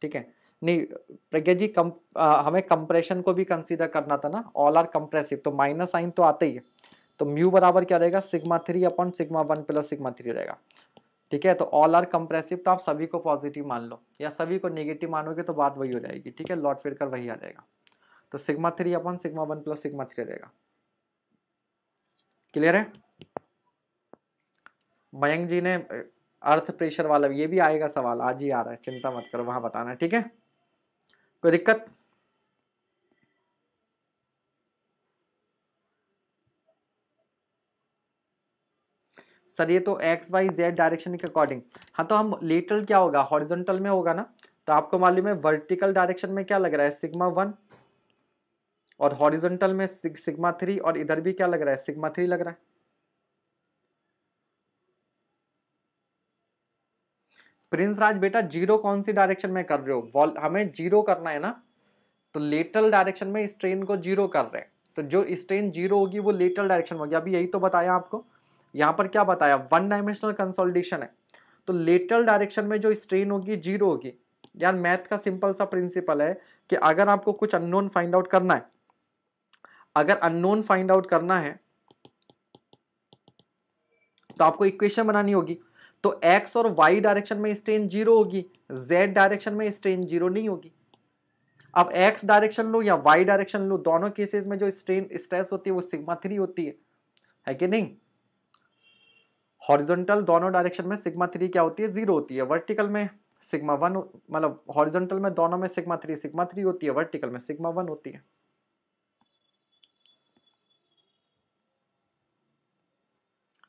ठीक है, नहीं प्रज्ञा जी, हमें कंप्रेशन को भी कंसीडर करना था ना, ऑल आर कंप्रेसिव, तो माइनस साइन तो आता ही है। तो म्यू बराबर क्या रहेगा? Sigma 3 upon sigma 1 plus sigma 3 रहेगा। ठीक है, तो ऑल आर कंप्रेसिव, तो आप सभी को पॉजिटिव मान लो या सभी को नेगेटिव मानोगे तो बात वही हो जाएगी। ठीक है, लॉट फिर कर वही आ जाएगा। तो sigma 3 upon sigma 1 plus sigma 3 रहेगा। क्लियर है? मयंक जी ने अर्थ प्रेशर वाला, ये भी आएगा सवाल, आज ही आ रहा है, चिंता मत करो, वहां बताना है। ठीक है, कोई दिक्कत? सर ये तो एक्स वाई जेड डायरेक्शन के अकॉर्डिंग। हाँ, तो हम लेटरल क्या होगा? हॉरिजॉन्टल में होगा ना। तो आपको मालूम है वर्टिकल डायरेक्शन में क्या लग रहा है? सिग्मा 1 और हॉरिजॉन्टल में सिग्मा 3 और इधर भी क्या लग रहा है, सिग्मा 3 लग रहा है। प्रिंस राज बेटा जीरो कौन सी डायरेक्शन में कर रहे हो, हमें जीरो करना है ना, तो लेटरल डायरेक्शन में स्ट्रेन को जीरो कर रहे हैं, तो जो स्ट्रेन जीरो होगी वो लेटरल डायरेक्शन में होगी। अभी यही तो बताया आपको, यहाँ पर क्या बताया, वन डायमेंशनल कंसोलिडेशन है, तो लेटरल डायरेक्शन में जो स्ट्रेन होगी जीरो होगी। यार मैथ का सिंपल सा प्रिंसिपल है कि अगर आपको कुछ अननोन फाइंड आउट करना है, अगर अननोन फाइंड आउट करना है तो आपको इक्वेशन बनानी होगी, तो एक्स और वाई डायरेक्शन में स्ट्रेन जीरो होगी, जेड डायरेक्शन में स्ट्रेन जीरो नहीं होगी। अब एक्स डायरेक्शन लो या वाई डायरेक्शन लो, दोनों केसेस में जो स्ट्रेन स्ट्रेस होती है वो सिग्मा 3 होती है कि नहीं। हॉरिजॉन्टल दोनों डायरेक्शन में सिग्मा 3 क्या होती है, जीरो होती है। वर्टिकल में सिग्मा 1, मतलब हॉरिजॉन्टल में दोनों में सिग्मा 3 होती है, वर्टिकल में सिग्मा 1 होती है।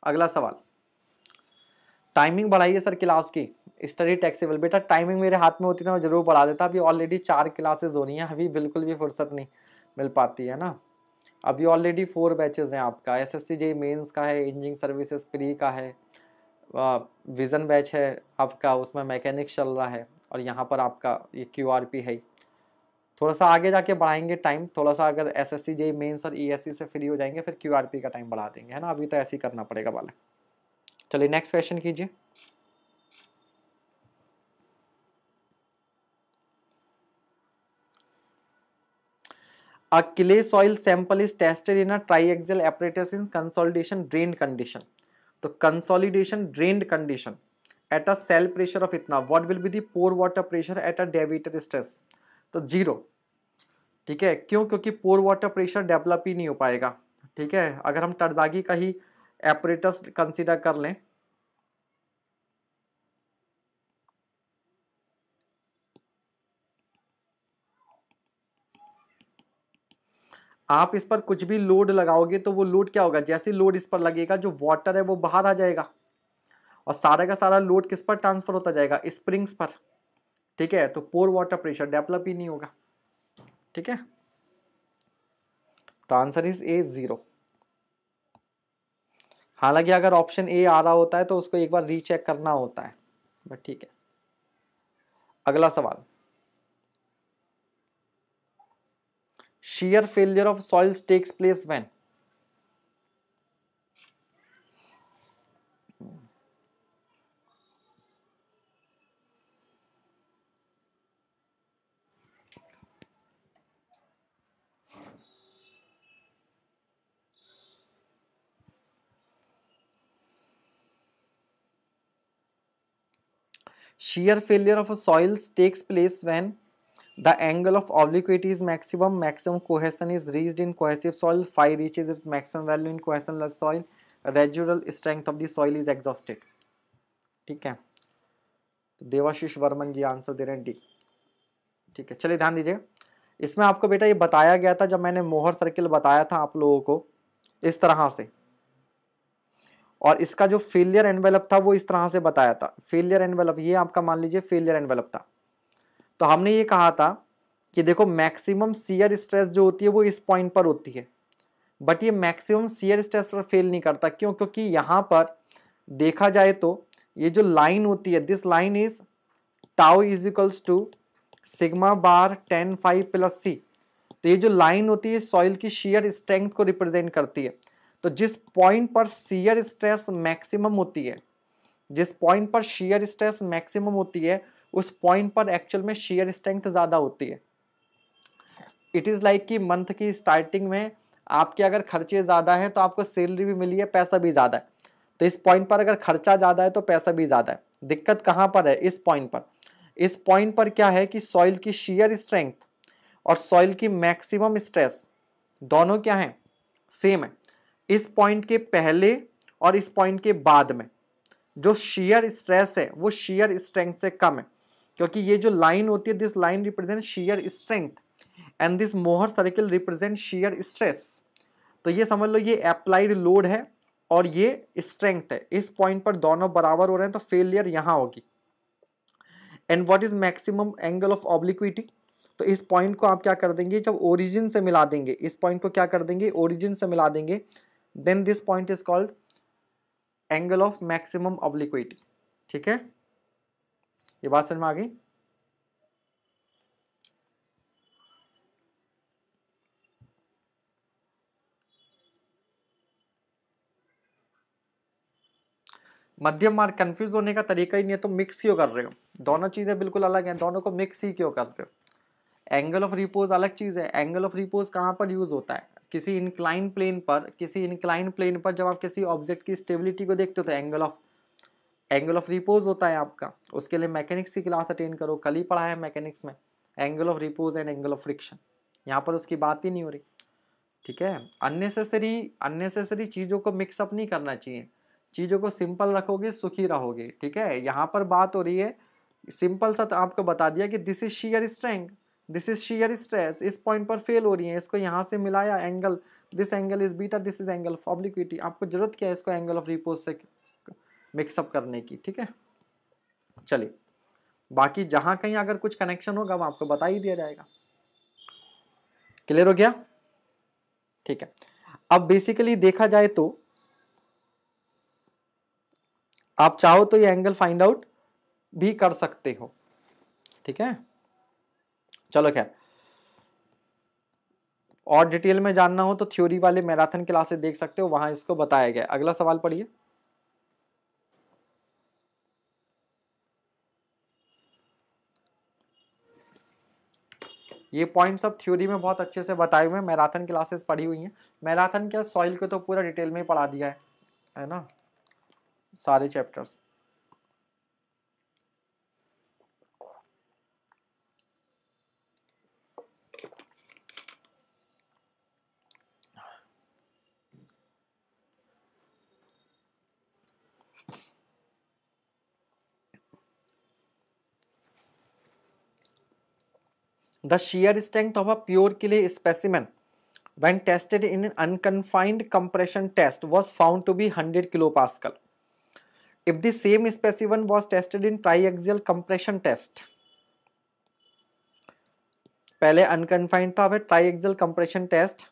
अगला सवाल, टाइमिंग बढ़ाइए सर क्लास की, स्टडी टैक्सेबल। बेटा टाइमिंग मेरे हाथ में होती ना मैं जरूर बढ़ा देता, अभी ऑलरेडी 4 क्लासेस हो रही हैं, अभी बिल्कुल भी फुर्सत नहीं मिल पाती है ना। अभी ऑलरेडी 4 बैचेस हैं आपका, एसएससी जेईई मेंस का है, इंजीनियरिंग सर्विसेज प्री का है, विजन बैच है आपका, उसमें मैकेनिक्स चल रहा है, और यहाँ पर आपका ये क्यूआरपी है। थोड़ा सा आगे जाके बढ़ाएंगे टाइम, थोड़ा सा अगर एसएससी जेईई मेंस और ईएससी से फ्री हो जाएंगे फिर क्यूआरपी का टाइम बढ़ा देंगे, है ना, अभी तो ऐसे ही करना पड़ेगा वाला। चलिए नेक्स्ट क्वेश्चन कीजिए। A clay soil sample is tested in a triaxial apparatus in consolidation drained condition. तो consolidation drained condition at a cell pressure of इतना, what will be the pore water pressure at a deviator stress? तो zero, ठीक है, क्यों, क्योंकि पोर water pressure develop ही नहीं हो पाएगा। ठीक है, अगर हम टरजागी का ही एपरेटस कंसीडर कर लें, आप इस पर कुछ भी लोड लगाओगे तो वो लोड क्या होगा, जैसे लोड इस पर लगेगा जो वाटर है वो बाहर आ जाएगा, और सारा का सारा लोड किस पर ट्रांसफर होता जाएगा, स्प्रिंग्स पर। ठीक है, तो पोर वाटर प्रेशर डेवलप ही नहीं होगा। ठीक है, तो आंसर इज ए, जीरो। हालांकि अगर ऑप्शन ए आ रहा होता है तो उसको एक बार रीचेक करना होता है, बट ठीक है। अगला सवाल, shear failure of soils takes place when? Shear failure of a soils takes place when the angle of obliquity is maximum, maximum cohesion is reached in cohesive soil, phi reaches its maximum value in cohesionless soil, residual strength of the soil is exhausted. ठीक है, तो देवाशीष वर्मन जी answer दे रहे हैं D. ठीक है, चलिए ध्यान दीजिए, इसमें आपको बेटा ये बताया गया था जब मैंने मोहर सर्किल बताया था आप लोगों को इस तरह से, और इसका जो फेलियर एनवेलप था वो इस तरह से बताया था। फेलियर एनवेलप ये आपका मान लीजिए फेलियर एनवेलप था, तो हमने ये कहा था कि देखो मैक्सिमम शियर स्ट्रेस जो होती है वो इस पॉइंट पर होती है, बट ये मैक्सिमम शियर स्ट्रेस पर फेल नहीं करता। क्यों, क्योंकि यहाँ पर देखा जाए तो ये जो लाइन होती है, this line is tau is equals to sigma bar ten five plus C. तो ये जो लाइन होती है सॉइल की शियर स्ट्रेंथ को रिप्रेजेंट करती है। तो जिस पॉइंट पर शियर स्ट्रेस मैक्सिमम होती है, जिस पॉइंट पर शियर स्ट्रेस मैक्सिमम होती है उस पॉइंट पर एक्चुअल में शियर स्ट्रेंथ ज्यादा होती है। इट इज लाइक कि मंथ की स्टार्टिंग में आपके अगर खर्चे ज्यादा है तो आपको सैलरी भी मिली है, पैसा भी ज्यादा है, तो इस पॉइंट पर अगर खर्चा ज्यादा है तो पैसा भी ज्यादा है। दिक्कत कहाँ पर है, इस पॉइंट पर। इस पॉइंट पर क्या है कि सॉइल की शियर स्ट्रेंथ और सॉइल की मैक्सिमम स्ट्रेस दोनों क्या है, सेम है। इस पॉइंट के पहले और इस पॉइंट के बाद में जो शियर स्ट्रेस है वो शियर स्ट्रेंथ से कम है, क्योंकि ये जो लाइन होती है this line represent shear strength and this मोहर सर्किल रिप्रेजेंट शियर स्ट्रेस। तो ये समझ लो ये अप्लाइड लोड है और ये स्ट्रेंथ है, इस पॉइंट पर दोनों बराबर हो रहे हैं तो फेलियर यहां होगी। And what is maximum angle of obliquity, तो इस पॉइंट को आप क्या कर देंगे, जब ओरिजिन से मिला देंगे, इस पॉइंट को क्या कर देंगे, ओरिजिन से मिला देंगे, then this point is called angle of maximum obliquity. ठीक है, ये बात समझ में आ गई। मध्यम मार्ग, कंफ्यूज होने का तरीका ही नहीं है, तो मिक्स क्यों कर रहे हो, दोनों चीजें बिल्कुल अलग हैं, दोनों को मिक्स ही क्यों कर रहे हो। एंगल ऑफ रिपोज अलग चीज है। एंगल ऑफ रिपोज कहाँ पर यूज होता है, किसी इंक्लाइन प्लेन पर, किसी इंक्लाइन प्लेन पर जब आप किसी ऑब्जेक्ट की स्टेबिलिटी को देखते हो तो एंगल ऑफ रिपोज होता है आपका। उसके लिए मैकेनिक्स की क्लास अटेंड करो, कल ही पढ़ा है मैकेनिक्स में, angle of repose and angle of friction, यहाँ पर उसकी बात ही नहीं हो रही। ठीक है, अननेसेसरी चीज़ों को मिक्सअप नहीं करना चाहिए, चीज़ों को सिंपल रखोगे सुखी रहोगे। ठीक है, यहाँ पर बात हो रही है सिंपल सा, तो आपको बता दिया कि this is shear strength, this is shear stress, इस पॉइंट पर फेल हो रही है, इसको यहाँ से मिलाया angle, this angle is beta, this is angle of obliquity. आपको जरूरत क्या है इसको एंगल ऑफ रिपोज से मिक्सअप करने की। ठीक है, चलिए बाकी जहां कहीं अगर कुछ कनेक्शन होगा वो आपको बता ही दिया जाएगा। क्लियर हो गया। ठीक है, अब बेसिकली देखा जाए तो आप चाहो तो ये एंगल फाइंड आउट भी कर सकते हो। ठीक है, चलो खैर, और डिटेल में जानना हो तो थ्योरी वाले मैराथन क्लासेस देख सकते हो, वहां इसको बताया गया। अगला सवाल पढ़िए। ये पॉइंट्स अब थ्योरी में बहुत अच्छे से बताए हुए हैं, मैराथन क्लासेस पढ़ी हुई हैं। मैराथन क्या, सॉइल को तो पूरा डिटेल में ही पढ़ा दिया है ना, सारे chapters. The shear strength of a pure clay specimen when tested in an unconfined compression test was found to be 100 kilopascal. If the same specimen was tested in triaxial compression test, पहले unconfined था, अब triaxial compression test,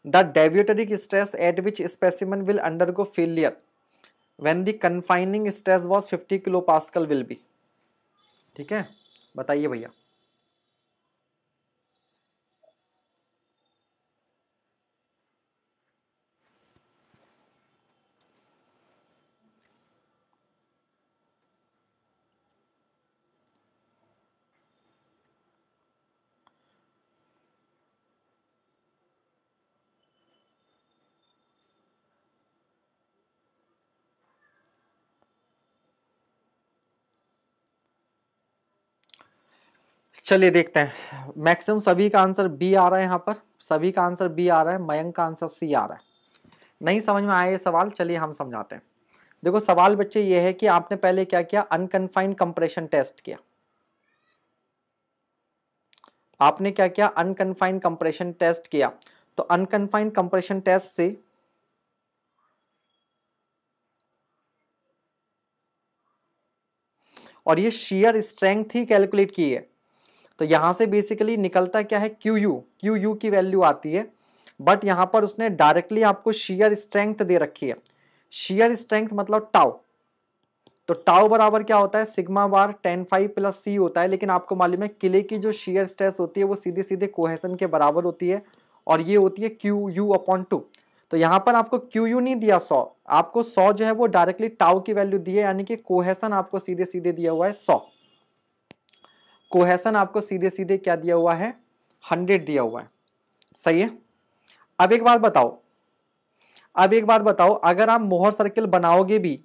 the deviatoric stress at which specimen will undergo failure when the confining stress was 50 kilopascal will be. ठीक है, बताइए भैया। चलिए देखते हैं, मैक्सिमम सभी का आंसर बी आ रहा है, यहाँ पर सभी का आंसर बी आ रहा है, मयंक का आंसर सी आ रहा है। नहीं समझ में आया ये सवाल, चलिए हम समझाते हैं। देखो सवाल बच्चे ये है कि आपने पहले क्या किया, अनकन्फाइंड कंप्रेशन टेस्ट किया। आपने क्या किया, अनकन्फाइंड कंप्रेशन टेस्ट किया। तो अनकन्फाइंड कंप्रेशन टेस्ट से और ये शियर स्ट्रेंथ ही कैलकुलेट की है, तो यहां से बेसिकली निकलता क्या है, क्यू यू की वैल्यू आती है, बट यहां पर उसने डायरेक्टली आपको शियर स्ट्रेंथ दे रखी है। शियर स्ट्रेंथ मतलब टाउ, तो टाउ बराबर क्या होता है, sigma bar ten five plus सी होता है। लेकिन आपको मालूम है किले की जो शियर स्ट्रेस होती है वो सीधे सीधे कोहेसन के बराबर होती है, और ये होती है क्यू यू अपॉन टू। तो यहाँ पर आपको क्यू यू नहीं दिया 100, आपको 100 जो है वो डायरेक्टली टाउ की वैल्यू दी है, यानी कि कोहेसन आपको सीधे सीधे दिया हुआ है 100, कोहेसन आपको सीधे सीधे क्या दिया हुआ है, 100 दिया हुआ है। सही है। अब एक बात बताओ, अगर आप मोहर सर्किल बनाओगे भी,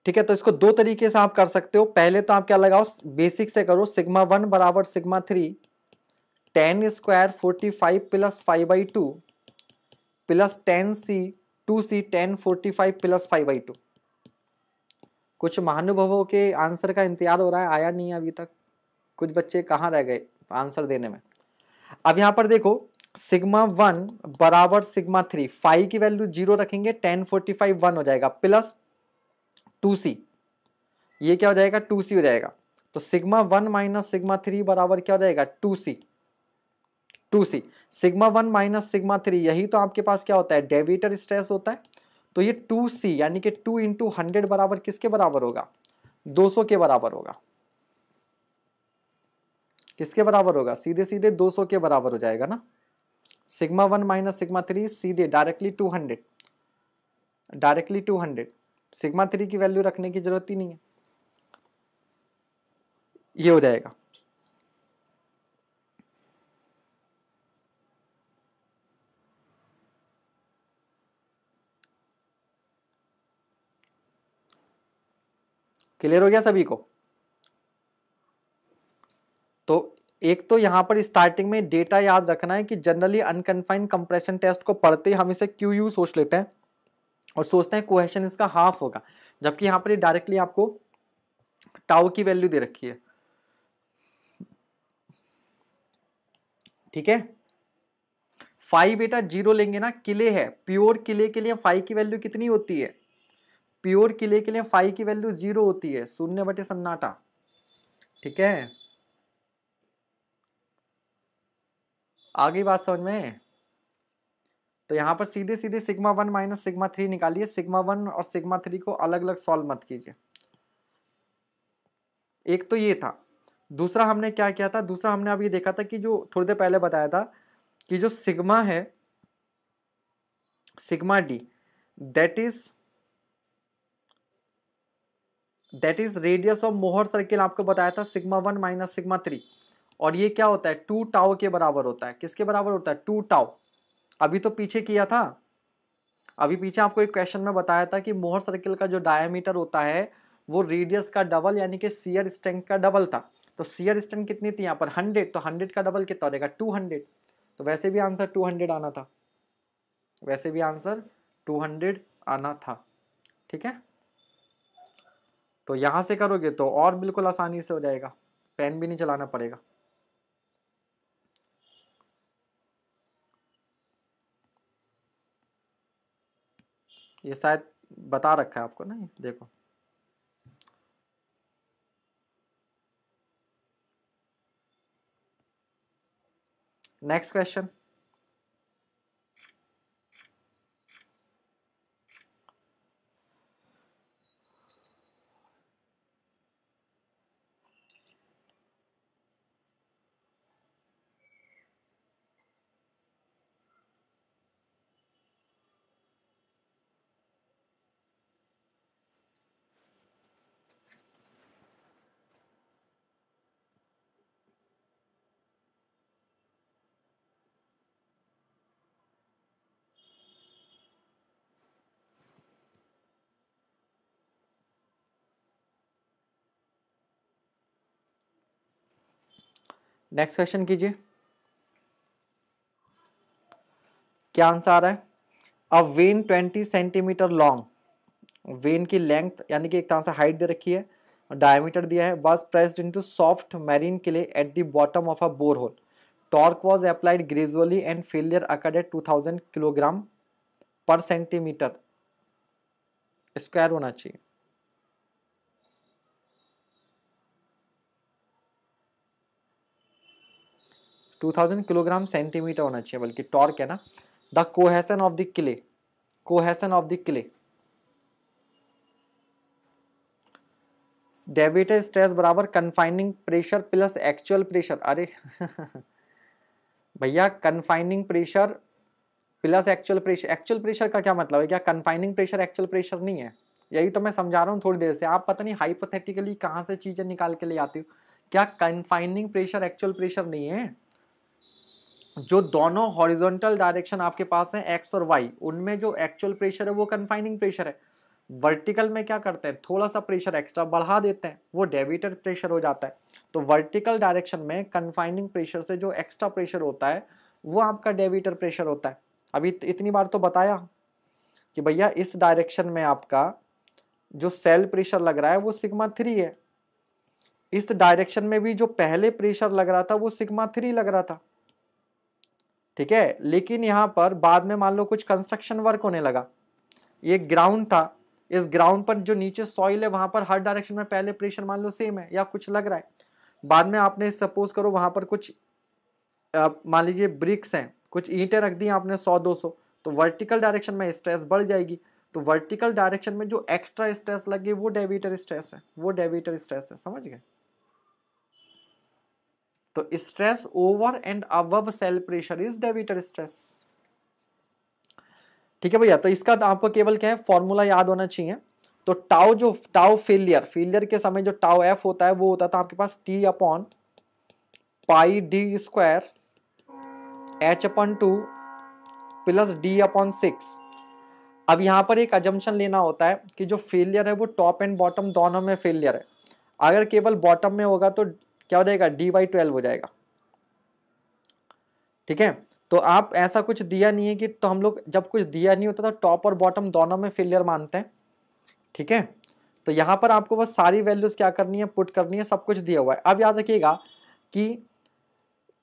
ठीक है, तो इसको दो तरीके से आप कर सकते हो। पहले तो आप क्या लगाओ, बेसिक से करो, सिग्मा 1 बराबर sigma 3 10 square 45 plus 5/2 plus 10c 2c 10 45 plus 5/2। कुछ महानुभवों के आंसर का इंतजार हो रहा है, आया नहीं अभी तक, कुछ बच्चे कहाँ रह गए आंसर देने में। अब यहाँ पर देखो, सिग्मा 1 बराबर सिग्मा 3, फाई की वैल्यू 0 रखेंगे, 1045 1 हो जाएगा, प्लस 2c, ये क्या हो जाएगा 2c हो जाएगा। तो सिग्मा 1 माइनस सिग्मा 3 बराबर क्या हो जाएगा 2c। सिग्मा 1 माइनस सिग्मा 3, यही तो आपके पास क्या होता है डेविएटर स्ट्रेस होता है। तो ये 2c यानी कि 2 इंटू 100 बराबर किसके बराबर होगा 200 के बराबर होगा। किसके बराबर होगा सीधे सीधे 200 के बराबर हो जाएगा ना। सिग्मा 1 माइनस सिग्मा 3 सीधे डायरेक्टली 200, डायरेक्टली 200, सिग्मा 3 की वैल्यू रखने की जरूरत ही नहीं है, ये हो जाएगा। क्लियर हो गया सभी को। तो एक तो यहां पर स्टार्टिंग में डेटा याद रखना है कि जनरली अनकन्फाइंड कंप्रेशन टेस्ट को पढ़ते ही हम इसे क्यू यू सोच लेते हैं और सोचते हैं कोहेशन इसका हाफ होगा, जबकि यहां पर डायरेक्टली आपको टाउ की वैल्यू दे रखी है। ठीक है, फाइव बेटा जीरो लेंगे ना, किले है, प्योर किले के लिए फाइव की वैल्यू कितनी होती है, प्योर किले के लिए फाइव की वैल्यू 0 होती है, शून्य बटे सन्नाटा। ठीक है, आगे बात समझ में। तो यहां पर सीधे सीधे सिग्मा 1 माइनस सिग्मा 3 निकालिए, सिग्मा 1 और सिग्मा 3 को अलग अलग सॉल्व मत कीजिए। एक तो ये था, दूसरा हमने क्या किया था, दूसरा हमने अभी देखा था कि जो थोड़ी देर पहले बताया था कि जो सिग्मा है sigma D that is radius of Mohr circle, आपको बताया था सिग्मा 1 माइनस सिग्मा 3, और ये क्या होता है 2 टाउ के बराबर होता है। किसके बराबर होता है 2 टाउ। अभी तो पीछे किया था, अभी पीछे आपको एक क्वेश्चन में बताया था कि मोहर सर्किल का जो डायमीटर होता है वो रेडियस का डबल यानी कि शियर स्ट्रेंथ का डबल था। तो शियर स्ट्रेंथ कितनी थी यहाँ पर 100, तो 100 का डबल कितना हो जाएगा 200। तो वैसे भी आंसर 200 आना था, वैसे भी आंसर 200 आना था। ठीक है, तो यहां से करोगे तो और बिल्कुल आसानी से हो जाएगा, पेन भी नहीं चलाना पड़ेगा। ये शायद बता रखा है आपको ना, ये देखो। नेक्स्ट क्वेश्चन, नेक्स्ट क्वेश्चन कीजिए, क्या आंसर आ रहा है। अ वेन 20 सेंटीमीटर लॉन्ग, वेन की लेंथ यानी कि एक तरह से हाइट दे रखी है, डायमीटर दिया है, was pressed into soft marine clay at the bottom of a bore hole, torque was applied gradually and failure occurred at 2000 kilogram पर सेंटीमीटर स्क्वायर होना चाहिए। टू 2000 किलोग्राम सेंटीमीटर होना चाहिए, बल्कि टॉर्क है ना। The cohesion of the clay, cohesion of the clay, deviated stress बराबर confining pressure plus actual pressure. अरे भैया confining pressure plus actual pressure, actual pressure का क्या मतलब है, क्या कन्फाइनिंग प्रेशर एक्चुअल प्रेशर नहीं है। यही तो मैं समझा रहा हूँ थोड़ी देर से, आप पता नहीं हाइपोथेटिकली कहाँ से चीजें निकाल के ले आती हो। क्या कन्फाइनिंग प्रेशर एक्चुअल प्रेशर नहीं है। जो दोनों हॉरिजॉन्टल डायरेक्शन आपके पास है एक्स और वाई, उनमें जो एक्चुअल प्रेशर है वो कन्फाइनिंग प्रेशर है। वर्टिकल में क्या करते हैं थोड़ा सा प्रेशर एक्स्ट्रा बढ़ा देते हैं, वो डेविएटेड प्रेशर हो जाता है। तो वर्टिकल डायरेक्शन में कन्फाइनिंग प्रेशर से जो एक्स्ट्रा प्रेशर होता है वो आपका डेविएटर प्रेशर होता है। अभी इतनी बार तो बताया कि भैया इस डायरेक्शन में आपका जो सेल प्रेशर लग रहा है वो सिग्मा 3 है, इस डायरेक्शन में भी जो पहले प्रेशर लग रहा था वो सिग्मा 3 लग रहा था। ठीक है। लेकिन यहाँ पर बाद में मान लो कुछ कंस्ट्रक्शन वर्क होने लगा, ये ग्राउंड था, इस ग्राउंड पर जो नीचे सॉइल है वहां पर हर डायरेक्शन में पहले प्रेशर मान लो सेम है या कुछ लग रहा है, बाद में आपने सपोज करो वहां पर कुछ मान लीजिए ब्रिक्स हैं, कुछ ईंटें रख दी आपने 100-200, तो वर्टिकल डायरेक्शन में स्ट्रेस बढ़ जाएगी, तो वर्टिकल डायरेक्शन में जो एक्स्ट्रा स्ट्रेस लगे वो डेविएटर स्ट्रेस है, वो डेविएटर स्ट्रेस है, समझ गए। तो stress over and above cell pressure is deviator stress. ठीक है भैया, तो इसका आपको केवल क्या है फॉर्मूला याद होना चाहिए। तो टाउ, जो टाउ फेलियर के समय जो टाउ एफ होता है वो होता था आपके पास T upon pi D square H upon 2 plus D upon 6। अब यहां पर एक अजम्पशन लेना होता है कि जो फेलियर है वो टॉप एंड बॉटम दोनों में फेलियर है। अगर केवल बॉटम में होगा तो क्या हो जाएगा, dy/12 हो जाएगा। ठीक है, तो आप ऐसा कुछ दिया नहीं है कि, तो हम लोग जब कुछ दिया नहीं होता तो टॉप और बॉटम दोनों में फेलियर मानते हैं। ठीक है, तो यहां पर आपको बस सारी वैल्यूज क्या करनी है, पुट करनी है, सब कुछ दिया हुआ है। अब याद रखिएगा कि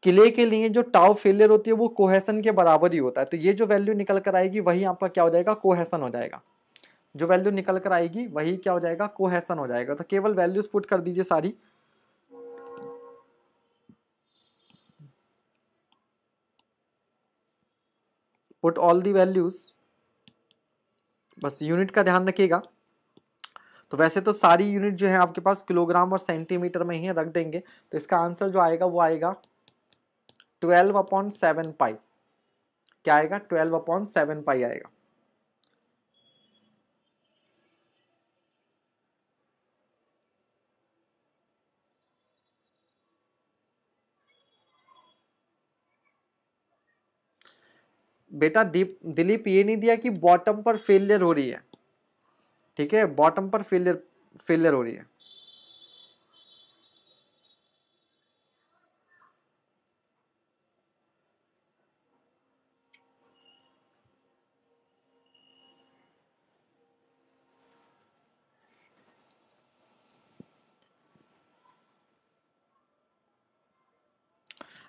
किले के लिए जो टाउ फेलियर होती है वो कोहेसन के बराबर ही होता है, तो ये जो वैल्यू निकल कर आएगी वही आपका क्या हो जाएगा, कोहेसन हो जाएगा। जो वैल्यू निकल कर आएगी वही क्या हो जाएगा, कोहेसन हो जाएगा। तो केवल वैल्यूज पुट कर दीजिए सारी। पुट ऑल दी वैल्यूज, बस यूनिट का ध्यान रखिएगा। तो वैसे तो सारी यूनिट जो है आपके पास किलोग्राम और सेंटीमीटर में ही रख देंगे, तो इसका आंसर जो आएगा वो आएगा 12/7 पाई। क्या आएगा, 12/7 पाई आएगा। बेटा दिलीप ये नहीं दिया कि बॉटम पर फेलियर हो रही है। ठीक है, बॉटम पर फेलियर हो रही है।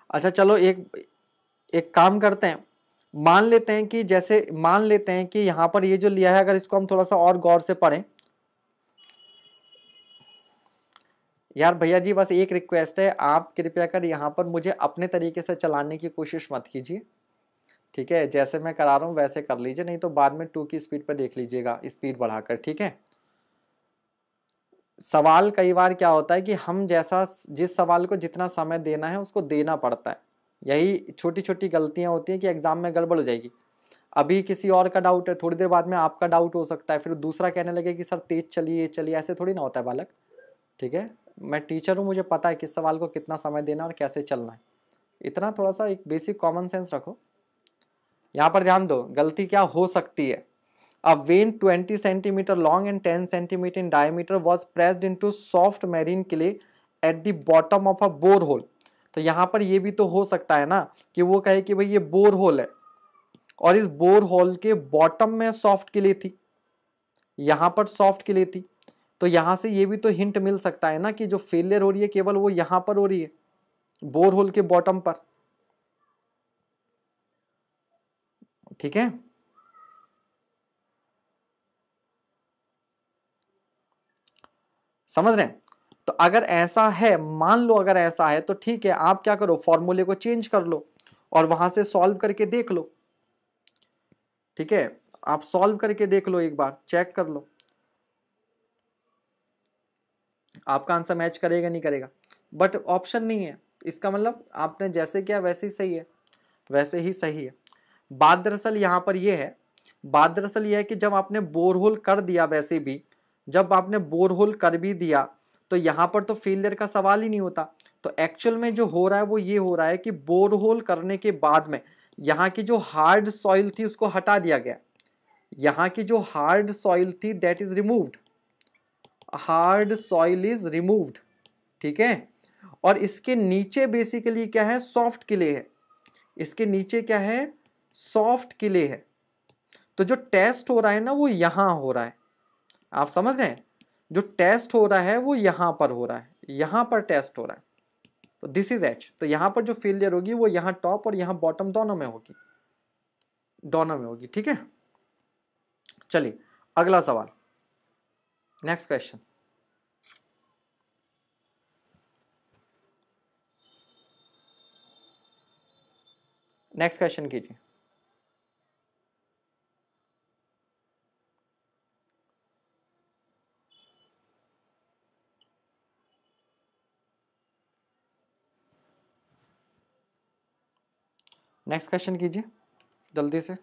अच्छा चलो एक काम करते हैं, मान लेते हैं कि जैसे मान लेते हैं कि यहां पर ये जो लिया है अगर इसको हम थोड़ा सा और गौर से पढ़ें। यार भैया जी बस एक रिक्वेस्ट है, आप कृपया कर यहाँ पर मुझे अपने तरीके से चलाने की कोशिश मत कीजिए। ठीक है, जैसे मैं करा रहा हूँ वैसे कर लीजिए, नहीं तो बाद में 2 की स्पीड पर देख लीजिएगा, स्पीड बढ़ाकर। ठीक है, सवाल कई बार क्या होता है कि हम जैसा जिस सवाल को जितना समय देना है उसको देना पड़ता है, यही छोटी छोटी गलतियां होती हैं कि एग्जाम में गड़बड़ हो जाएगी। अभी किसी और का डाउट है, थोड़ी देर बाद में आपका डाउट हो सकता है, फिर दूसरा कहने लगे कि सर तेज चलिए चलिए, ऐसे थोड़ी ना होता है बालक। ठीक है, मैं टीचर हूँ, मुझे पता है किस सवाल को कितना समय देना और कैसे चलना है। इतना थोड़ा सा एक बेसिक कॉमन सेंस रखो। यहाँ पर ध्यान दो, गलती क्या हो सकती है। A vein 20 centimeter long and 10 centimeter in diameter was pressed into soft marine clay at the bottom of a borehole। तो यहाँ पर ये भी तो हो सकता है ना कि वो कहे कि भाई ये बोर होल है और इस बोर होल के बॉटम में सॉफ्ट क्ले थी, यहाँ पर सॉफ्ट क्ले थी। तो यहाँ से ये भी तो हिंट मिल सकता है ना कि जो फेलियर हो रही है केवल वो यहाँ पर हो रही है, बोर होल के बॉटम पर। ठीक है, समझ रहे हैं। तो अगर ऐसा है, मान लो अगर ऐसा है तो ठीक है, आप क्या करो, फॉर्मूले को चेंज कर लो और वहां से सॉल्व करके देख लो। ठीक है, आप सॉल्व करके देख लो, एक बार चेक कर लो आपका आंसर मैच करेगा नहीं करेगा। बट ऑप्शन नहीं है, इसका मतलब आपने जैसे किया वैसे ही सही है, वैसे ही सही है। बात दरअसल यहाँ पर यह है, बात दरअसल यह है कि जब आपने बोरहोल कर दिया, वैसे भी जब आपने बोरहोल कर भी दिया तो यहाँ पर तो फेलियर का सवाल ही नहीं होता। तो एक्चुअल में जो हो रहा है वो ये हो रहा है कि बोरहोल करने के बाद में यहाँ की जो हार्ड सॉइल थी उसको हटा दिया गया, यहाँ की जो हार्ड सॉइल थी that is removed, hard soil is removed. ठीक है, और इसके नीचे बेसिकली क्या है, सॉफ्ट क्ले है, इसके नीचे क्या है, सॉफ्ट क्ले है। तो जो टेस्ट हो रहा है ना वो यहां हो रहा है, आप समझ रहे हैं, जो टेस्ट हो रहा है वो यहां पर हो रहा है, यहां पर टेस्ट हो रहा है। तो दिस इज एच। तो यहाँ पर जो फेलियर होगी वो यहाँ टॉप और यहाँ बॉटम दोनों में होगी, दोनों में होगी। ठीक है, चलिए अगला सवाल, नेक्स्ट क्वेश्चन। नेक्स्ट क्वेश्चन कीजिए। नेक्स्ट क्वेश्चन कीजिए जल्दी से।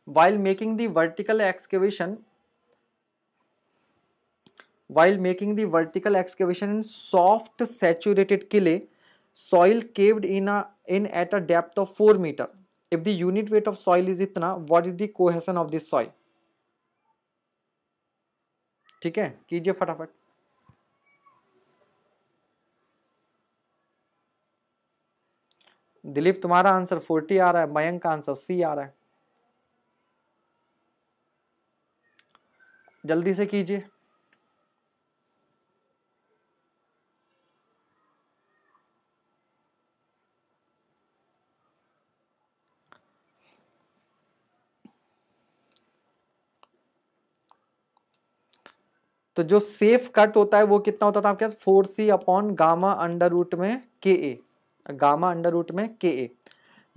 While making the vertical excavation, in soft saturated clay, soil caved in at a depth of 4 meter. If the unit weight of soil is इतना, what is the cohesion of this soil? ठीक है, कीजिए फटाफट। दिलीप तुम्हारा answer 40 आ रहा है, मयंक का answer C आ रहा है, जल्दी से कीजिए। तो जो सेफ कट होता है वो कितना होता था आपके पास, 4c upon gamma under root में के ए, गामा अंडर रूट में K A.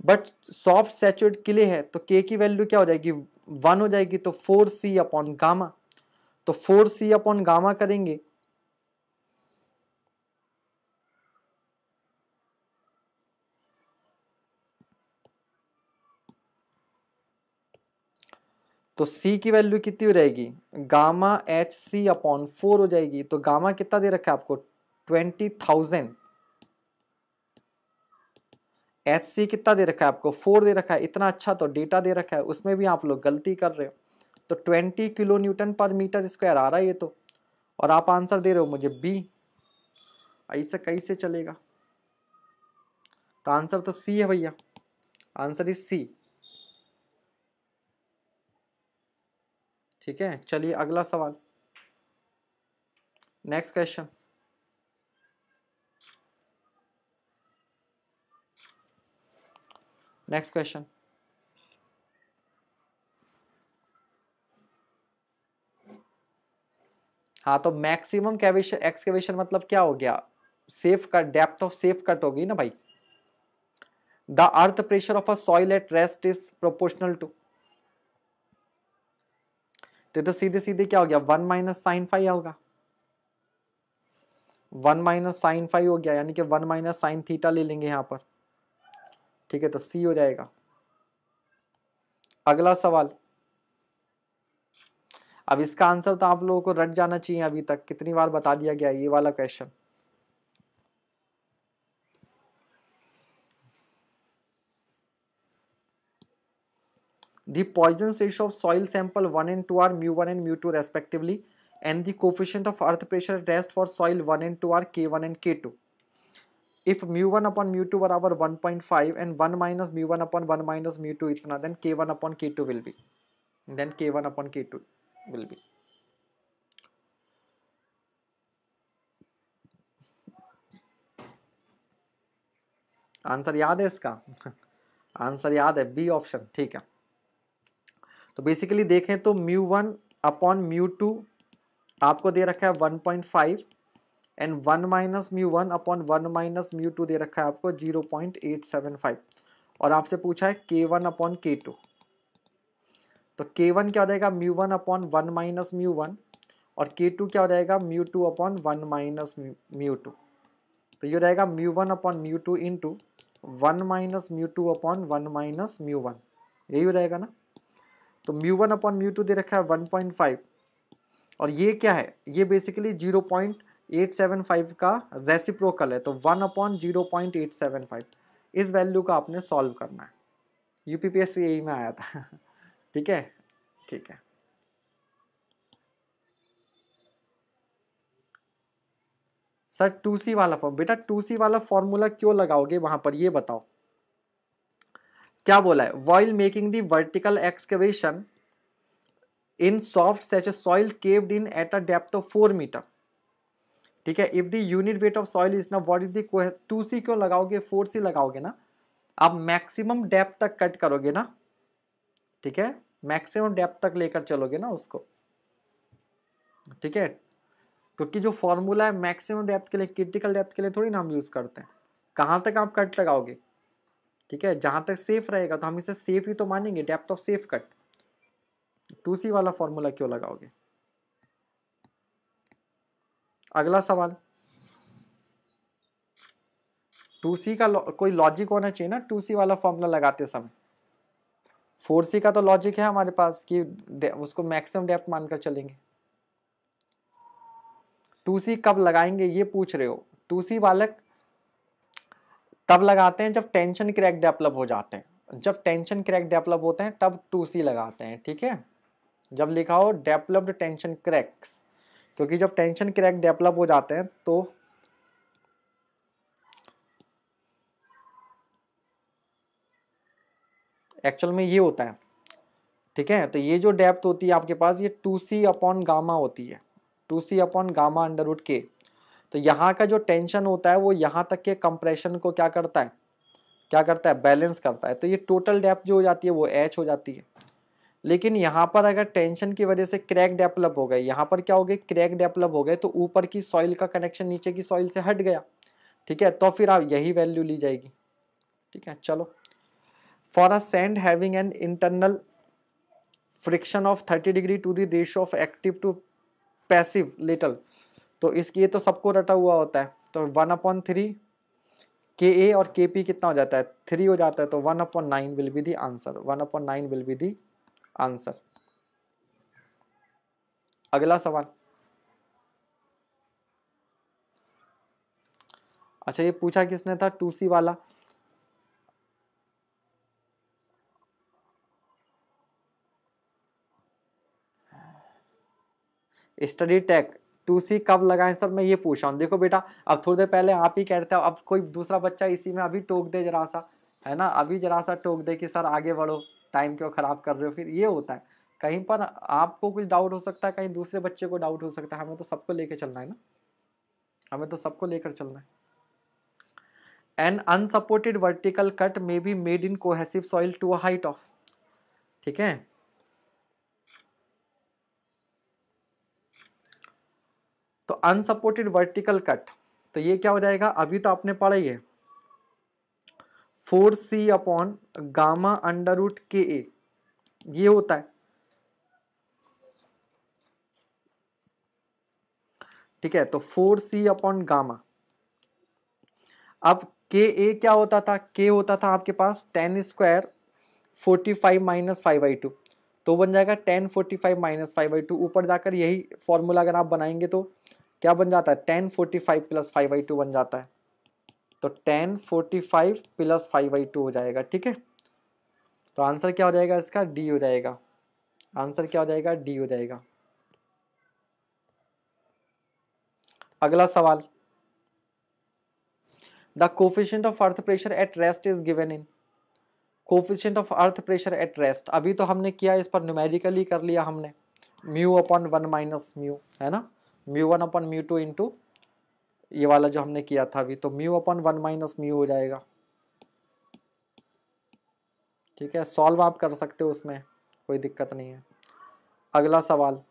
But soft saturate के लिए है तो के की वैल्यू क्या हो जाएगी, 1 हो जाएगी, तो 4c अपॉन गामा। तो 4c अपॉन गामा करेंगे तो c की वैल्यू कितनी हो जाएगी, गामा एच सी अपॉन 4 हो जाएगी। तो गामा कितना दे रखा है आपको, 20,000। एच सी कितना दे रखा है आपको, 4 दे रखा है। इतना अच्छा तो डेटा दे रखा है, उसमें भी आप लोग गलती कर रहे हो। तो 20 किलो न्यूटन पर मीटर स्क्वायर आ रहा है ये तो, और आप आंसर दे रहे हो मुझे बी। ऐसा कैसे चलेगा, तो आंसर तो सी है भैया, आंसर इज सी। ठीक है, चलिए अगला सवाल, नेक्स्ट क्वेश्चन। नेक्स्ट क्वेश्चन, हाँ तो मैक्सिमम एक्सकेवेशन मतलब क्या हो गया, safe cut, depth of safe cut होगी ना भाई। The earth pressure of a soil at rest is proportional to, तो सीधे सीधे क्या हो गया, 1 माइनस साइन फाइव होगा, 1 माइनस साइन फाइव हो गया, यानी कि 1 माइनस साइन थीटा ले लेंगे यहाँ पर। ठीक है, तो सी हो जाएगा। अगला सवाल, अब इसका आंसर तो आप लोगों को रट जाना चाहिए, अभी तक कितनी बार बता दिया गया ये वाला question. The Poisson's ratio of soil sample 1 and 2 are mu1 and mu2 respectively, and the coefficient of earth pressure at rest for soil 1 and 2 are k1 and k2. If mu1 upon mu2 बराबर 1.5 and 1 minus mu1 upon 1 minus mu2 इतना, then k1 upon k2 will be, then k1 upon k2 will be. Answer याद है इसका? Answer याद है, B option. ठीक है, तो बेसिकली देखें तो mu1 अपॉन mu2 आपको दे रखा है 1.5 and 1 minus mu1 upon 1 minus mu2 दे रखा है आपको 0.875, और आपसे पूछा है k1 अपॉन k2। तो k1 क्या हो जाएगा, mu1 अपॉन 1 माइनस mu1, और k2 क्या हो जाएगा, mu2 अपॉन 1 माइनस mu2। तो ये हो जाएगा mu1 upon mu2 into 1 minus mu2 upon 1 minus mu1, यही हो जाएगा ना। तो mu1 अपॉन mu2 दे रखा है 1.5, और ये क्या है, ये बेसिकली 0.875 का रेसिप्रोकल है, तो 1 अपॉन 0.875, इस वैल्यू का आपने सॉल्व करना है। यूपीपीएससी यही में आया था। ठीक है, ठीक है। सर 2C वाला फॉर्म, बेटा 2C वाला फॉर्मूला क्यों लगाओगे वहां पर, ये बताओ। क्या बोला है, while making the vertical excavation in soft such soil caved in at a depth of 4 metre, ठीक है। If the unit weight of soil is ना व्हाट इज द 2c क्यों लगाओगे, 4c लगाओगे ना, आप मैक्सिमम डेप्थ तक कट करोगे ना, ठीक है, मैक्सिमम डेप्थ तक लेकर चलोगे ना उसको, ठीक है, क्योंकि जो फॉर्मूला है मैक्सिमम डेप्थ के लिए, क्रिटिकल डेप्थ के लिए थोड़ी ना हम यूज करते हैं। कहाँ तक आप कट लगाओगे, ठीक है, जहां तक सेफ रहेगा, तो हम इसे सेफ ही तो मानेंगे, depth of safe cut. 2c वाला फॉर्मूला क्यों लगाओगे। अगला सवाल, 2c का कोई लॉजिक होना चाहिए ना 2c वाला फॉर्मूला लगाते समय। 4c का तो लॉजिक है हमारे पास कि उसको मैक्सिमम डेप्थ मानकर चलेंगे। 2c कब लगाएंगे ये पूछ रहे हो। 2c बालक तब लगाते हैं जब टेंशन क्रैक डेवलप हो जाते हैं, जब टेंशन क्रैक डेवलप होते हैं तब 2c लगाते हैं, ठीक है। जब लिखा हो डेवलप्ड टेंशन क्रैक्स, क्योंकि जब टेंशन क्रैक डेवलप हो जाते हैं तो एक्चुअल में ये होता है, ठीक है। तो ये जो डेप्थ होती है आपके पास, ये 2c अपॉन गामा होती है, 2c upon gamma under root के। तो यहाँ का जो टेंशन होता है वो यहाँ तक के कंप्रेशन को क्या करता है, क्या करता है, बैलेंस करता है। तो ये टोटल डेप्थ जो हो जाती है वो h हो जाती है। लेकिन यहाँ पर अगर टेंशन की वजह से क्रैक डेवलप हो गए, यहाँ पर क्या हो गए, क्रैक डेवलप हो गए, तो ऊपर की सॉइल का कनेक्शन नीचे की सॉइल से हट गया, ठीक है, तो फिर आप यही वैल्यू ली जाएगी, ठीक है। चलो, for a sand having an internal friction of 30 degree to the ratio of active to passive little, तो इसकी तो सबको रटा हुआ होता है, तो 1/3 के ए और के पी कितना हो जाता है, 3 हो जाता है, तो 1/9 will be the answer, 1/9 will be the answer. अगला सवाल, अच्छा ये पूछा किसने था 2c वाला, स्टडी टेक। 2c कब लगाएं सर, मैं ये पूछ रहा हूँ। देखो बेटा, अब थोड़ी देर पहले आप ही कह रहे थे, अब कोई दूसरा बच्चा इसी में अभी टोक दे जरा सा, है ना, अभी जरा सा टोक दे कि सर आगे बढ़ो, टाइम क्यों खराब कर रहे हो, फिर ये होता है। कहीं पर आपको कुछ डाउट हो सकता है, कहीं दूसरे बच्चे को डाउट हो सकता है, हमें तो सबको लेकर चलना है ना, हमें तो सबको लेकर चलना है। An unsupported vertical cut may be made in cohesive soil to a height of, ठीक है। तो अनसपोर्टेड वर्टिकल कट, तो ये क्या हो जाएगा, अभी तो आपने पढ़ा ही है, 4c upon gamma under root के ए, ये होता है, ठीक है। तो 4c अपॉन गामा, अब के ए क्या होता था, के होता था आपके पास 10² 45 माइनस 5/2, तो बन जाएगा 10 45 माइनस 5/2, ऊपर जाकर यही फॉर्मूला अगर आप बनाएंगे तो क्या बन जाता है, 10 45 प्लस 5/2 बन जाता है, तो 10 45 प्लस 5/2 हो जाएगा, ठीक है। तो आंसर क्या हो जाएगा इसका, डी हो जाएगा, आंसर क्या हो जाएगा, डी हो जाएगा। अगला सवाल, the coefficient of earth pressure at rest is given in, coefficient of earth pressure at rest, अभी तो हमने किया इस पर न्यूमेरिकली कर लिया हमने, म्यू अपॉन 1 माइनस म्यू, है ना, म्यू 1 अपॉन म्यू 2 इंटू ये वाला जो हमने किया था अभी, तो म्यू अपॉन 1 माइनस म्यू हो जाएगा, ठीक है। सॉल्व आप कर सकते हो उसमें, कोई दिक्कत नहीं है। अगला सवाल,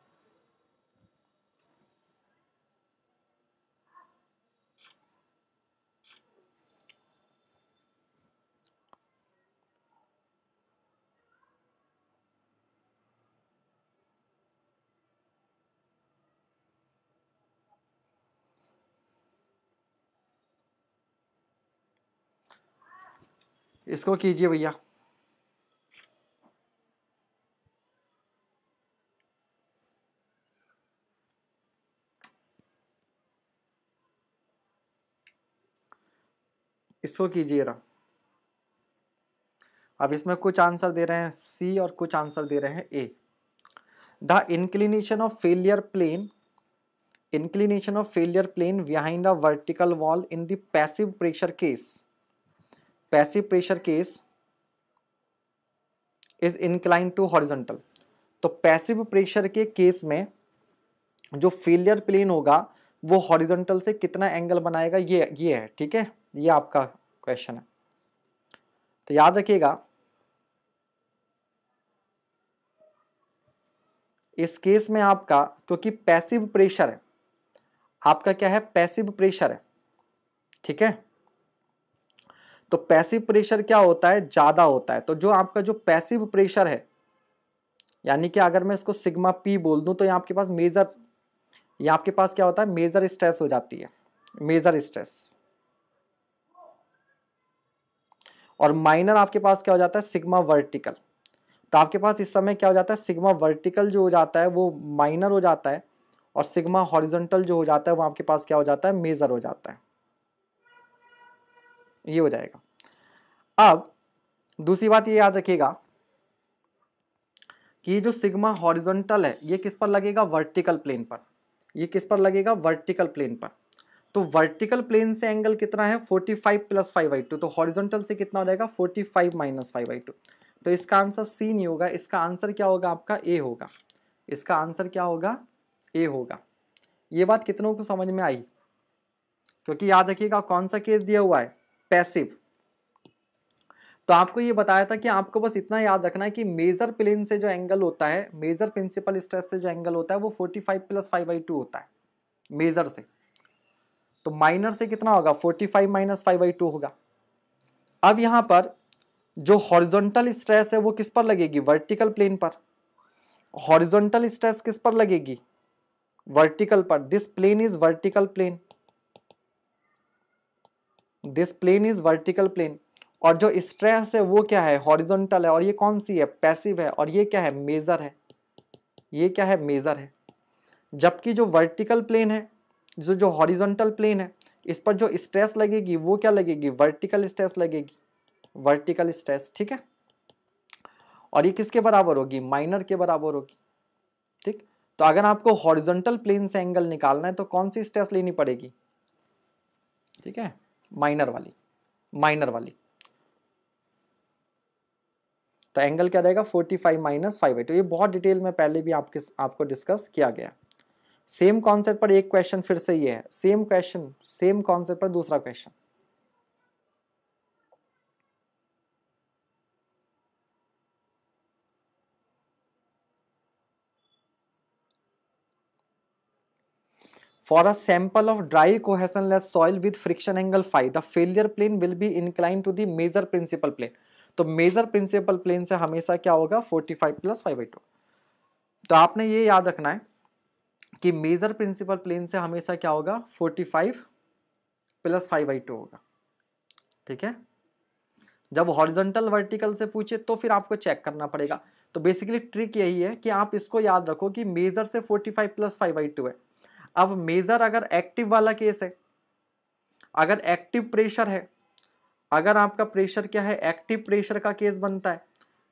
इसको कीजिए भैया। इसको कीजिए रहा, अब इसमें कुछ आंसर दे रहे हैं सी और कुछ आंसर दे रहे हैं A. The inclination of failure plane, inclination of failure plane behind a vertical wall in the passive pressure case, passive pressure case is inclined to horizontal, तो पैसिव प्रेशर के केस में जो फेलियर प्लेन होगा वो horizontal से कितना angle बनाएगा, ये है, ठीक है, ये आपका क्वेश्चन है। तो याद रखिएगा इस केस में आपका, क्योंकि पैसिव प्रेशर है, आपका क्या है, पैसिव प्रेशर है, ठीक है। तो पैसिव प्रेशर क्या होता है, ज्यादा होता है। तो जो आपका जो पैसिव प्रेशर है, यानी कि अगर मैं इसको सिग्मा पी बोल दूं, तो ये आपके पास मेजर, ये आपके पास क्या होता है, मेजर स्ट्रेस हो जाती है, मेजर स्ट्रेस। और माइनर आपके पास क्या हो जाता है, सिग्मा वर्टिकल। तो आपके पास इस समय क्या हो जाता है, सिग्मा वर्टिकल जो हो जाता है वो माइनर हो जाता है, और सिग्मा हॉरिजॉन्टल जो हो जाता है वो आपके पास क्या हो जाता है, मेजर हो जाता है। ये हो जाएगा। अब दूसरी बात ये याद रखिएगा कि ये जो सिग्मा हॉरिजॉन्टल है ये किस पर लगेगा, वर्टिकल प्लेन पर। ये किस पर लगेगा, वर्टिकल प्लेन पर। तो वर्टिकल प्लेन से एंगल कितना है, 45 + 5/2। तो हॉरिजॉन्टल से कितना हो जाएगा, 45 - 5/2। तो इसका आंसर सी नहीं होगा, इसका आंसर क्या होगा, आपका ए होगा। इसका आंसर क्या होगा, ए होगा। ये बात कितनों को समझ में आई? क्योंकि याद रखिएगा कौन सा केस दिया हुआ है, पैसिव। तो आपको ये बताया था कि आपको बस इतना याद रखना है कि मेजर प्लेन से जो एंगल होता है, मेजर प्रिंसिपल स्ट्रेस से जो एंगल होता है वो 45 + 5/2 होता है मेजर से। तो माइनर से कितना होगा, 45 - 5/2 होगा। अब यहां पर जो हॉरिजॉन्टल स्ट्रेस है वो किस पर लगेगी, वर्टिकल प्लेन पर। हॉरिजॉन्टल स्ट्रेस किस पर लगेगी, वर्टिकल पर। This plane is vertical plane, this plane is vertical plane. और जो स्ट्रेस है वो क्या है, हॉरिजॉन्टल है। और ये कौन सी है, पैसिव है। और ये क्या है, मेजर है। ये क्या है, मेजर है। जबकि जो वर्टिकल प्लेन है, जो हॉरिजॉन्टल प्लेन है, इस पर जो स्ट्रेस लगेगी वो क्या लगेगी, वर्टिकल स्ट्रेस लगेगी, वर्टिकल स्ट्रेस, ठीक है। और ये किसके बराबर होगी, माइनर के बराबर होगी, ठीक। तो अगर आपको हॉरिजॉन्टल प्लेन से एंगल निकालना है तो कौन सी स्ट्रेस लेनी पड़ेगी, ठीक है, माइनर वाली, माइनर वाली। तो एंगल क्या रहेगा, 45 - 5/2। ये बहुत डिटेल में पहले भी आपको डिस्कस किया गया। सेम कॉन्सेप्ट पर एक क्वेश्चन फिर से ये है, सेम क्वेश्चन, सेम कॉन्सेप्ट पर दूसरा question. For a sample of dry cohesionless soil with friction angle phi, the failure plane will be inclined to the major principal plane. तो मेजर प्रिंसिपल प्लेन से हमेशा क्या होगा, 45 + 5/2। तो आपने ये याद रखना है कि मेजर प्रिंसिपल प्लेन से हमेशा क्या होगा, 45 + 5/2 होगा, ठीक है। जब हॉरिजॉन्टल वर्टिकल से पूछे तो फिर आपको चेक करना पड़ेगा। तो बेसिकली ट्रिक यही है कि आप इसको याद रखो कि मेजर से 45 + 5/2 है। अब मेजर अगर एक्टिव वाला केस है, अगर एक्टिव प्रेशर है, अगर आपका प्रेशर क्या है, एक्टिव प्रेशर का केस बनता है,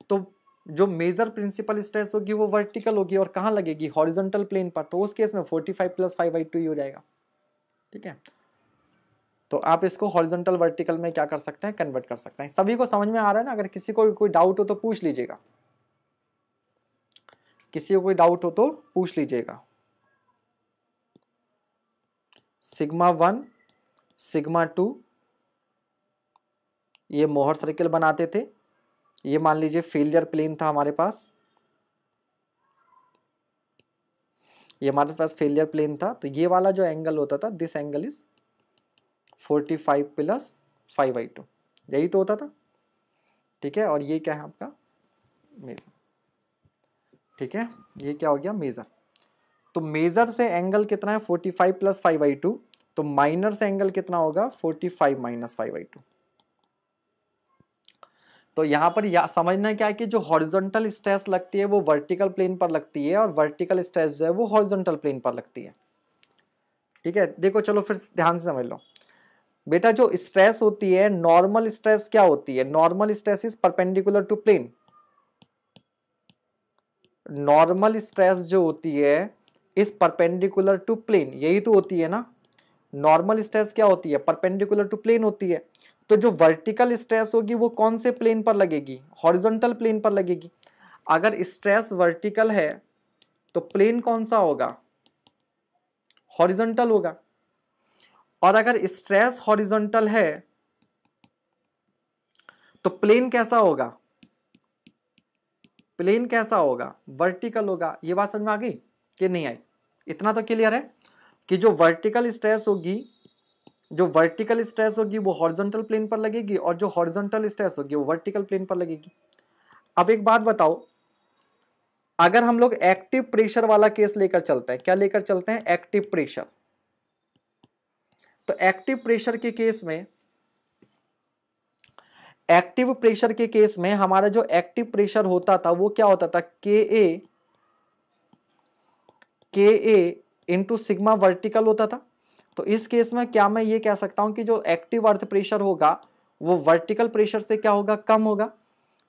तो जो मेजर प्रिंसिपल स्ट्रेस होगी वो वर्टिकल होगी और कहाँ लगेगी, हॉरिजॉन्टल प्लेन पर। तो उस केस में 45 + 5/2 ही हो जाएगा, ठीक है। तो आप इसको हॉरिजॉन्टल वर्टिकल में क्या कर सकते हैं, कन्वर्ट कर सकते हैं। सभी को समझ में आ रहा है ना? अगर किसी को कोई डाउट हो तो पूछ लीजिएगा, किसी को कोई डाउट हो तो पूछ लीजिएगा। सिग्मा 1, सिग्मा 2 ये मोहर सर्किल बनाते थे। ये मान लीजिए फेलियर प्लेन था हमारे पास, ये हमारे पास फेलियर प्लेन था। तो ये वाला जो एंगल होता था, दिस एंगल इज 45 + 5/2, यही तो होता था, ठीक है। और ये क्या है आपका मेजर, ठीक है। ये क्या हो गया, मेजर। तो मेजर से एंगल कितना है, 45 + 5/2। तो माइनर से एंगल कितना होगा, 45 - 5/2। तो यहाँ पर समझना क्या है कि जो हॉरिजॉन्टल स्ट्रेस लगती है वो वर्टिकल प्लेन पर लगती है, और वर्टिकल स्ट्रेस जो है वो हॉरिजॉन्टल प्लेन पर लगती है, ठीक है। देखो चलो फिर ध्यान से समझ लो बेटा, जो स्ट्रेस होती है, नॉर्मल स्ट्रेस क्या होती है, normal stress is perpendicular to plane. Normal stress जो होती है इज परपेंडिकुलर टू प्लेन, यही तो होती है ना। नॉर्मल स्ट्रेस क्या होती है, परपेंडिकुलर टू प्लेन होती है। तो जो वर्टिकल स्ट्रेस होगी वो कौन से प्लेन पर लगेगी, हॉरिजॉन्टल प्लेन पर लगेगी। अगर स्ट्रेस वर्टिकल है तो प्लेन कौन सा होगा, हॉरिजॉन्टल होगा। और अगर स्ट्रेस हॉरिजॉन्टल है तो प्लेन कैसा होगा? प्लेन कैसा होगा? वर्टिकल होगा। ये बात समझ में आ गई कि नहीं आई? इतना तो क्लियर है कि जो वर्टिकल स्ट्रेस होगी वो हॉरिजॉन्टल प्लेन पर लगेगी और जो हॉरिजॉन्टल स्ट्रेस होगी वो वर्टिकल प्लेन पर लगेगी। अब एक बात बताओ, अगर हम लोग एक्टिव प्रेशर वाला केस लेकर चलते हैं, क्या लेकर चलते हैं? Active pressure. तो एक्टिव प्रेशर के केस में हमारा जो एक्टिव प्रेशर होता था वो क्या होता था? के इंटू सिग्मा वर्टिकल होता था। तो इस केस में क्या मैं ये कह सकता हूं कि जो एक्टिव अर्थ प्रेशर होगा वो वर्टिकल प्रेशर से क्या होगा? कम होगा।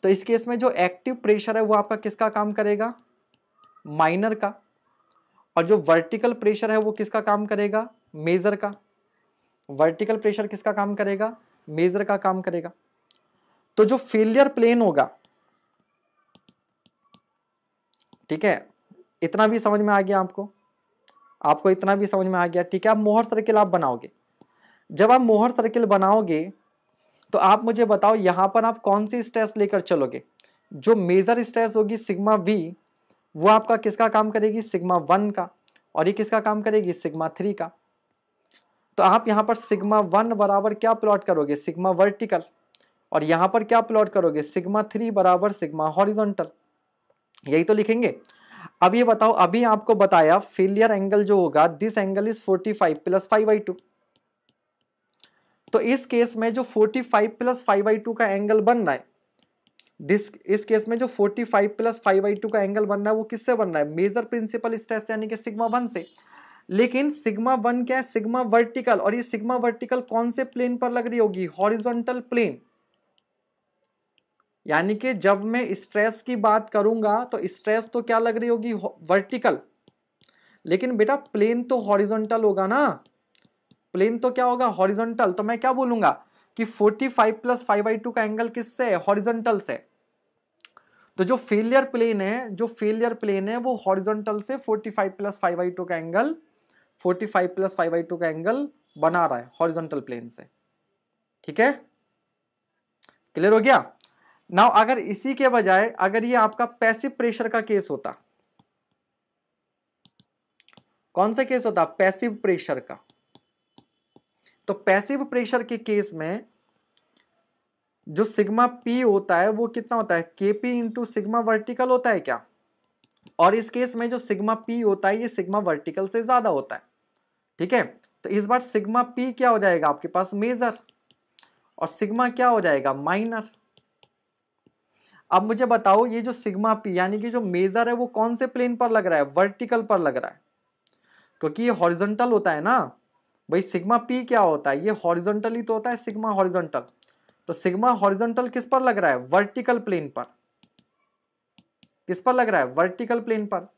तो इस केस में जो एक्टिव प्रेशर है वो आपका किसका काम करेगा? माइनर का। और जो वर्टिकल प्रेशर है वो किसका काम करेगा? मेजर का। वर्टिकल प्रेशर किसका काम करेगा? मेजर का काम करेगा। तो जो फेलियर प्लेन होगा, ठीक है, इतना भी समझ में आ गया आपको इतना भी समझ में आ गया, ठीक है। आप मोहर सर्किल आप बनाओगे। जब आप मोहर सर्किल बनाओगे तो आप मुझे बताओ यहां पर आप कौन सी स्ट्रेस लेकर चलोगे? जो मेजर स्ट्रेस होगी सिग्मा वी, वो आपका किसका काम करेगी? सिग्मा 1 का। और ये किसका काम करेगी? सिग्मा 3 का। तो आप यहां पर सिग्मा 1 बराबर क्या प्लॉट करोगे? Sigma vertical. और यहां पर क्या प्लॉट करोगे? सिग्मा 3 बराबर सिग्मा हॉरिजॉन्टल। यही तो लिखेंगे। अब ये बताओ, अभी आपको बताया फेलियर एंगल जो होगा, दिस एंगल इज 45 प्लस 5/2। तो इस केस में जो 45 प्लस 5/2 का एंगल बन रहा है, इस केस में जो 45 प्लस 5/2 का एंगल बन रहा है वो किससे बन रहा है? मेजर प्रिंसिपल स्ट्रेस यानी कि सिग्मा 1 से। लेकिन सिग्मा 1 क्या है? Sigma vertical. और ये सिग्मा वर्टिकल कौन से प्लेन पर लग रही होगी? Horizontal plane. यानी कि जब मैं स्ट्रेस की बात करूंगा तो स्ट्रेस तो क्या लग रही होगी? वर्टिकल। लेकिन बेटा प्लेन तो हॉरिजॉन्टल होगा ना। प्लेन तो क्या होगा? हॉरिजॉन्टल। तो मैं क्या बोलूंगा कि 45 प्लस 5/2 का एंगल किससे है? हॉरिजॉन्टल से। तो जो फेलियर प्लेन है वो हॉरिजॉन्टल से 45 प्लस 5/2 का एंगल 45 प्लस 5/2 का एंगल बना रहा है हॉरिजॉन्टल प्लेन से। ठीक है, क्लियर हो गया? नाउ अगर इसी के बजाय अगर ये आपका पैसिव प्रेशर का केस होता, कौन सा केस होता? पैसिव प्रेशर का। तो पैसिव प्रेशर के केस में जो सिग्मा पी होता है वो कितना होता है? केपी इंटू सिग्मा वर्टिकल होता है क्या? और इस केस में जो सिग्मा पी होता है ये सिग्मा वर्टिकल से ज्यादा होता है। ठीक है, तो इस बार सिग्मा पी क्या हो जाएगा आपके पास? मेजर। और सिग्मा क्या हो जाएगा? माइनर। अब मुझे बताओ ये जो सिग्मा पी यानी कि जो मेजर है वो कौन से प्लेन पर लग रहा है? वर्टिकल पर लग रहा है, क्योंकि ये हॉरिजॉन्टल होता है ना भाई। सिग्मा पी क्या होता है? ये हॉरिजॉन्टल ही तो होता है, सिग्मा हॉरिजॉन्टल। तो सिग्मा हॉरिजॉन्टल किस पर लग रहा है? वर्टिकल प्लेन पर। किस पर लग रहा है? वर्टिकल प्लेन पर।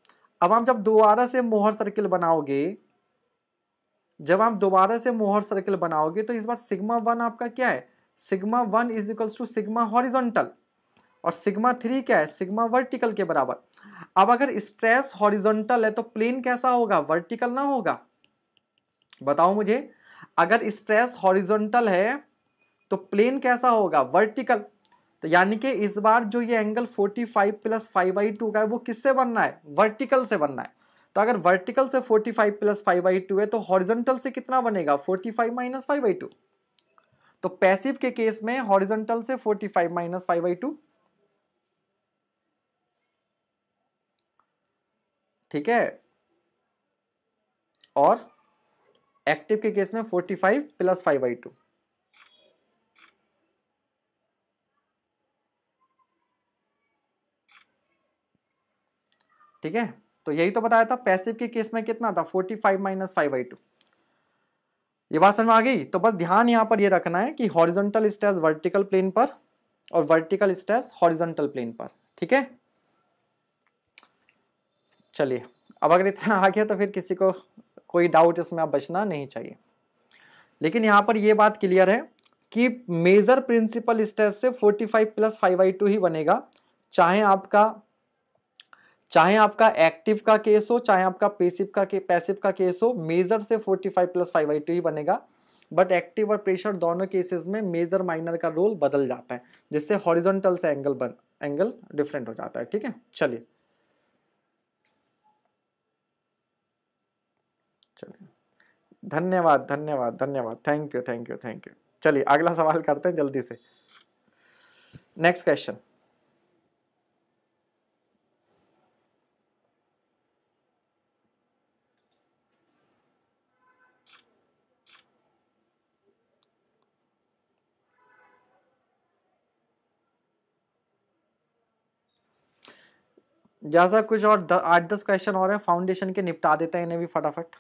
अब हम जब दोबारा से मोहर सर्किल बनाओगे तो इस बार सिग्मा 1 आपका क्या है? Sigma 1 is equals to sigma horizontal. और सिग्मा 3 क्या है? सिग्मा वर्टिकल के बराबर। अब अगर स्ट्रेस हॉरिजॉन्टल है तो प्लेन कैसा होगा? वर्टिकल ना होगा? बताओ मुझे, अगर स्ट्रेस हॉरिजॉन्टल है तो प्लेन कैसा होगा? वर्टिकल। तो यानी कि इस बार जो ये एंगल 45 प्लस 5/2 का है वो किससे बनना है? वर्टिकल से बनना है। तो अगर वर्टिकल से 45 प्लस 5/2 है तो हॉरिजॉन्टल से कितना बनेगा? 45 माइनस 5/2। तो पैसिव के केस में हॉरिजॉन्टल से 45 माइनस 5/2। ठीक है, और एक्टिव के केस में 45 प्लस 5/2। ठीक है, तो यही तो बताया था। पैसिव के केस में कितना था? 45 माइनस 5/2। ये बात समझ में आ गई? तो बस ध्यान यहां पर ये रखना है कि हॉरिजॉन्टल स्ट्रेस वर्टिकल प्लेन पर और वर्टिकल स्ट्रेस हॉरिजॉन्टल प्लेन पर। ठीक है, चलिए, अब अगर इतना आ गया तो फिर किसी को कोई डाउट इसमें अब बचना नहीं चाहिए। लेकिन यहां पर यह बात क्लियर है कि मेजर प्रिंसिपल स्ट्रेस से 45 प्लस 5/2 ही बनेगा, चाहे चाहे आपका एक्टिव का केस हो चाहे आपका पैसिव का केस हो, मेजर से 45 + 5/2 ही बनेगा। बट एक्टिव और प्रेशर दोनों केसेस में मेजर माइनर का रोल बदल जाता है, जिससे हॉरिजॉन्टल से एंगल डिफरेंट हो जाता है। ठीक है, चलिए चलिए, धन्यवाद धन्यवाद धन्यवाद, thank you thank you thank you. चलिए अगला सवाल करते हैं जल्दी से। Next question. जैसा कुछ और 8-10 क्वेश्चन और है, फाउंडेशन के निपटा देते हैं इन्हें भी फटाफट।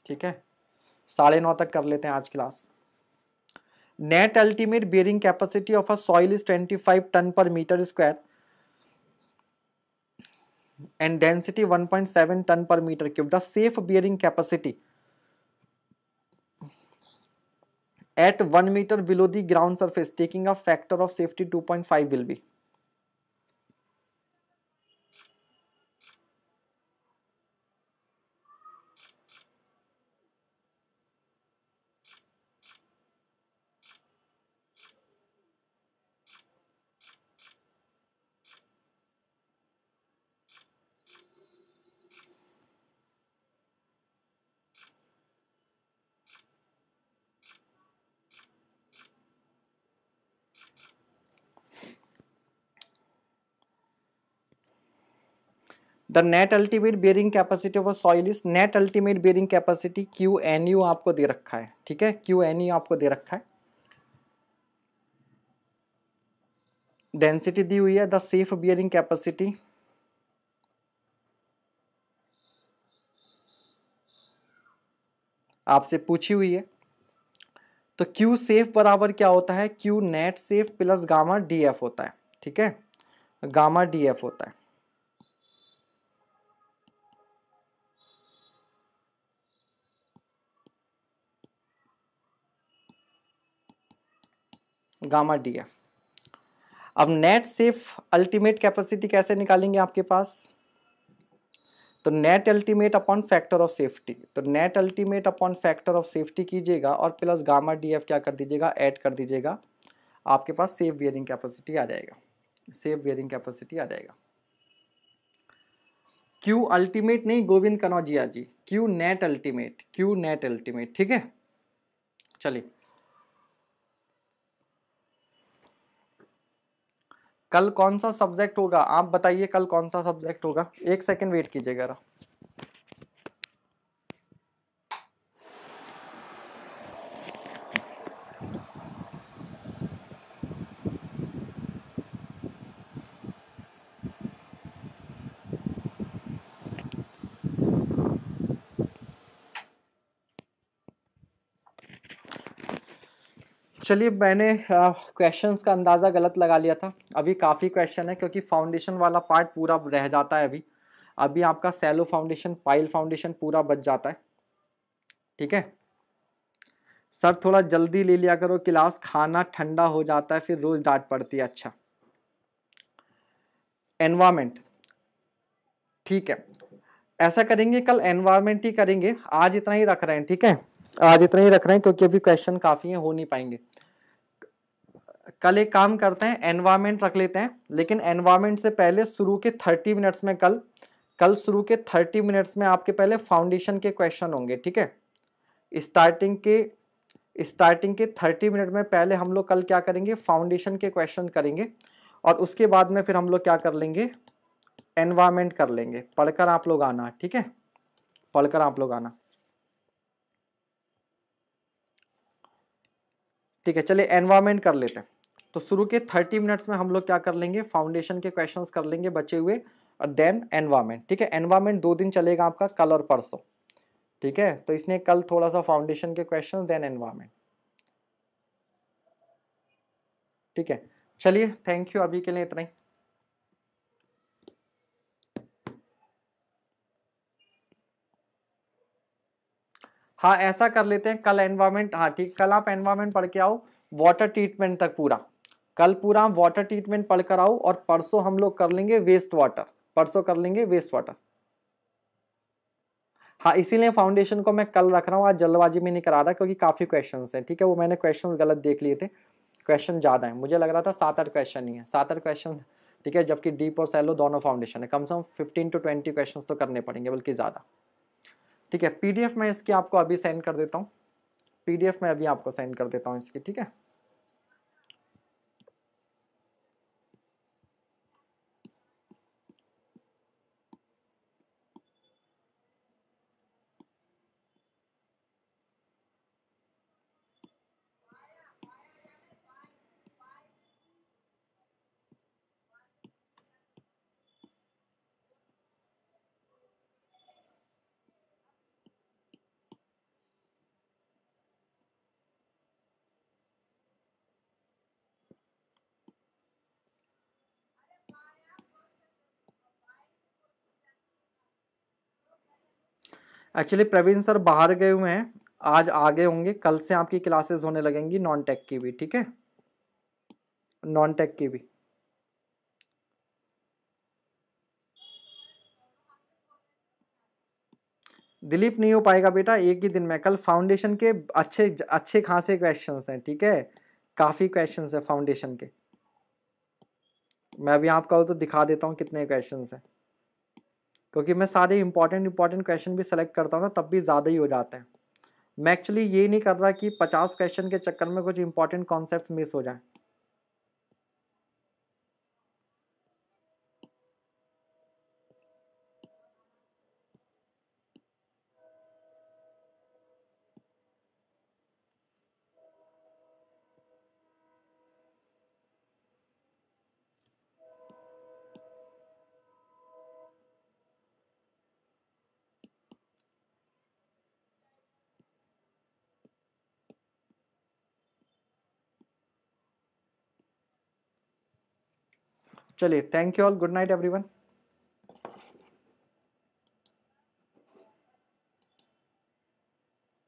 ठीक है, 9:30 तक कर लेते हैं आज class. Net ultimate bearing capacity of a soil is 25 ton पर metre square and density 1.7 ton per meter cube. The safe bearing capacity at 1 meter below the ground surface taking a factor of safety 2.5 will be. The net ultimate bearing capacity of a soil is net ultimate bearing capacity QNU आपको दे रखा है। ठीक है, QNU आपको दे रखा है। Density दी हुई है, द सेफ बियरिंग कैपेसिटी आपसे पूछी हुई है। तो Q सेफ बराबर क्या होता है, Q net safe plus gamma DF होता है। ठीक है, गामा DF होता है। Gamma DF। अब नेट सेफ अल्टीमेट कैपेसिटी कैसे निकालेंगे आपके पास, तो net ultimate upon factor of safety, तो net ultimate upon factor of safety कीजिएगा और प्लस गामा DF क्या कर दीजिएगा, ऐड कर दीजिएगा, आपके पास सेफ बियरिंग कैपेसिटी आ जाएगा, सेफ बियरिंग कैपेसिटी आ जाएगा। क्यू अल्टीमेट नहीं Govind Kanaujia ji, Q net ultimate, Q net ultimate. ठीक है, चलिए कल कौन सा सब्जेक्ट होगा आप बताइए, कल कौन सा सब्जेक्ट होगा, एक सेकंड वेट कीजिएगा जरा। चलिए मैंने क्वेश्चंस का अंदाज़ा गलत लगा लिया था, अभी काफ़ी क्वेश्चन है क्योंकि फाउंडेशन वाला पार्ट पूरा रह जाता है। अभी अभी आपका सैलो फाउंडेशन पाइल फाउंडेशन पूरा बच जाता है। ठीक है सर, थोड़ा जल्दी ले लिया करो क्लास, खाना ठंडा हो जाता है फिर रोज डांट पड़ती है। अच्छा, एनवायरमेंट, ठीक है ऐसा करेंगे, कल एनवायरमेंट ही करेंगे, आज इतना ही रख रहे हैं। ठीक है, आज इतना ही रख रहे हैं क्योंकि अभी क्वेश्चन काफ़ी हैं, हो नहीं पाएंगे। कल एक काम करते हैं, एनवायरमेंट रख लेते हैं, लेकिन एनवायरमेंट से पहले शुरू के 30 मिनट्स में कल शुरू के 30 मिनट्स में आपके पहले फाउंडेशन के क्वेश्चन होंगे। ठीक है, स्टार्टिंग के 30 मिनट में पहले हम लोग कल क्या करेंगे, फाउंडेशन के क्वेश्चन करेंगे और उसके बाद में फिर हम लोग क्या कर लेंगे, एनवायरमेंट कर लेंगे। पढ़कर आप लोग आना, ठीक है, पढ़कर आप लोग आना। ठीक है, चलिए एनवायरमेंट कर लेते हैं। तो शुरू के 30 मिनट्स में हम लोग क्या कर लेंगे, फाउंडेशन के क्वेश्चंस कर लेंगे बचे हुए और देन एनवायरमेंट। ठीक है, एनवायरमेंट 2 दिन चलेगा आपका, कल और परसों। ठीक है, तो इसने कल थोड़ा सा फाउंडेशन के क्वेश्चन देन एनवायरमेंट। ठीक है, चलिए थैंक यू, अभी के लिए इतना ही। हाँ ऐसा कर लेते हैं, कल एनवायरमेंट, हाँ ठीक, कल आप एनवायरमेंट पढ़ के आओ वाटर ट्रीटमेंट तक पूरा, कल पूरा वाटर ट्रीटमेंट पढ़ कर आओ और परसों हम लोग कर लेंगे वेस्ट वाटर। परसों कर लेंगे वेस्ट वाटर। हाँ, इसीलिए फाउंडेशन को मैं कल रख रहा हूँ, आज जल्दबाजी में नहीं करा रहा क्योंकि काफ़ी क्वेश्चंस हैं, ठीक है। वो मैंने क्वेश्चंस गलत देख लिए थे, क्वेश्चन ज़्यादा है, मुझे लग रहा था 7-8 क्वेश्चन ही है, 7-8 क्वेश्चन, ठीक है। जबकि डीप और सैलो दोनों फाउंडेशन है, कम से कम 15 to 20 क्वेश्चन तो करने पड़ेंगे, बल्कि ज़्यादा, ठीक है। पीडीएफ मैं इसकी आपको अभी सेंड कर देता हूँ, पीडीएफ मैं अभी आपको सेंड कर देता हूँ इसकी, ठीक है। एक्चुअली प्रवीण सर बाहर गए हुए हैं, आज आगे होंगे, कल से आपकी क्लासेस होने लगेंगी नॉन टेक की भी, ठीक है, नॉन टेक की भी। दिलीप नहीं हो पाएगा बेटा एक ही दिन में, कल फाउंडेशन के अच्छे अच्छे खासे क्वेश्चंस हैं, ठीक है, काफ़ी क्वेश्चंस हैं फाउंडेशन के। मैं अभी आपको तो दिखा देता हूँ कितने क्वेश्चंस हैं, क्योंकि मैं सारे इंपॉर्टेंट क्वेश्चन भी सेलेक्ट करता हूँ ना, तब भी ज़्यादा ही हो जाते हैं। मैं एक्चुअली ये नहीं कर रहा कि 50 क्वेश्चन के चक्कर में कुछ इंपॉर्टेंट कॉन्सेप्ट मिस हो जाए। चलिए, thank you all, good night everyone.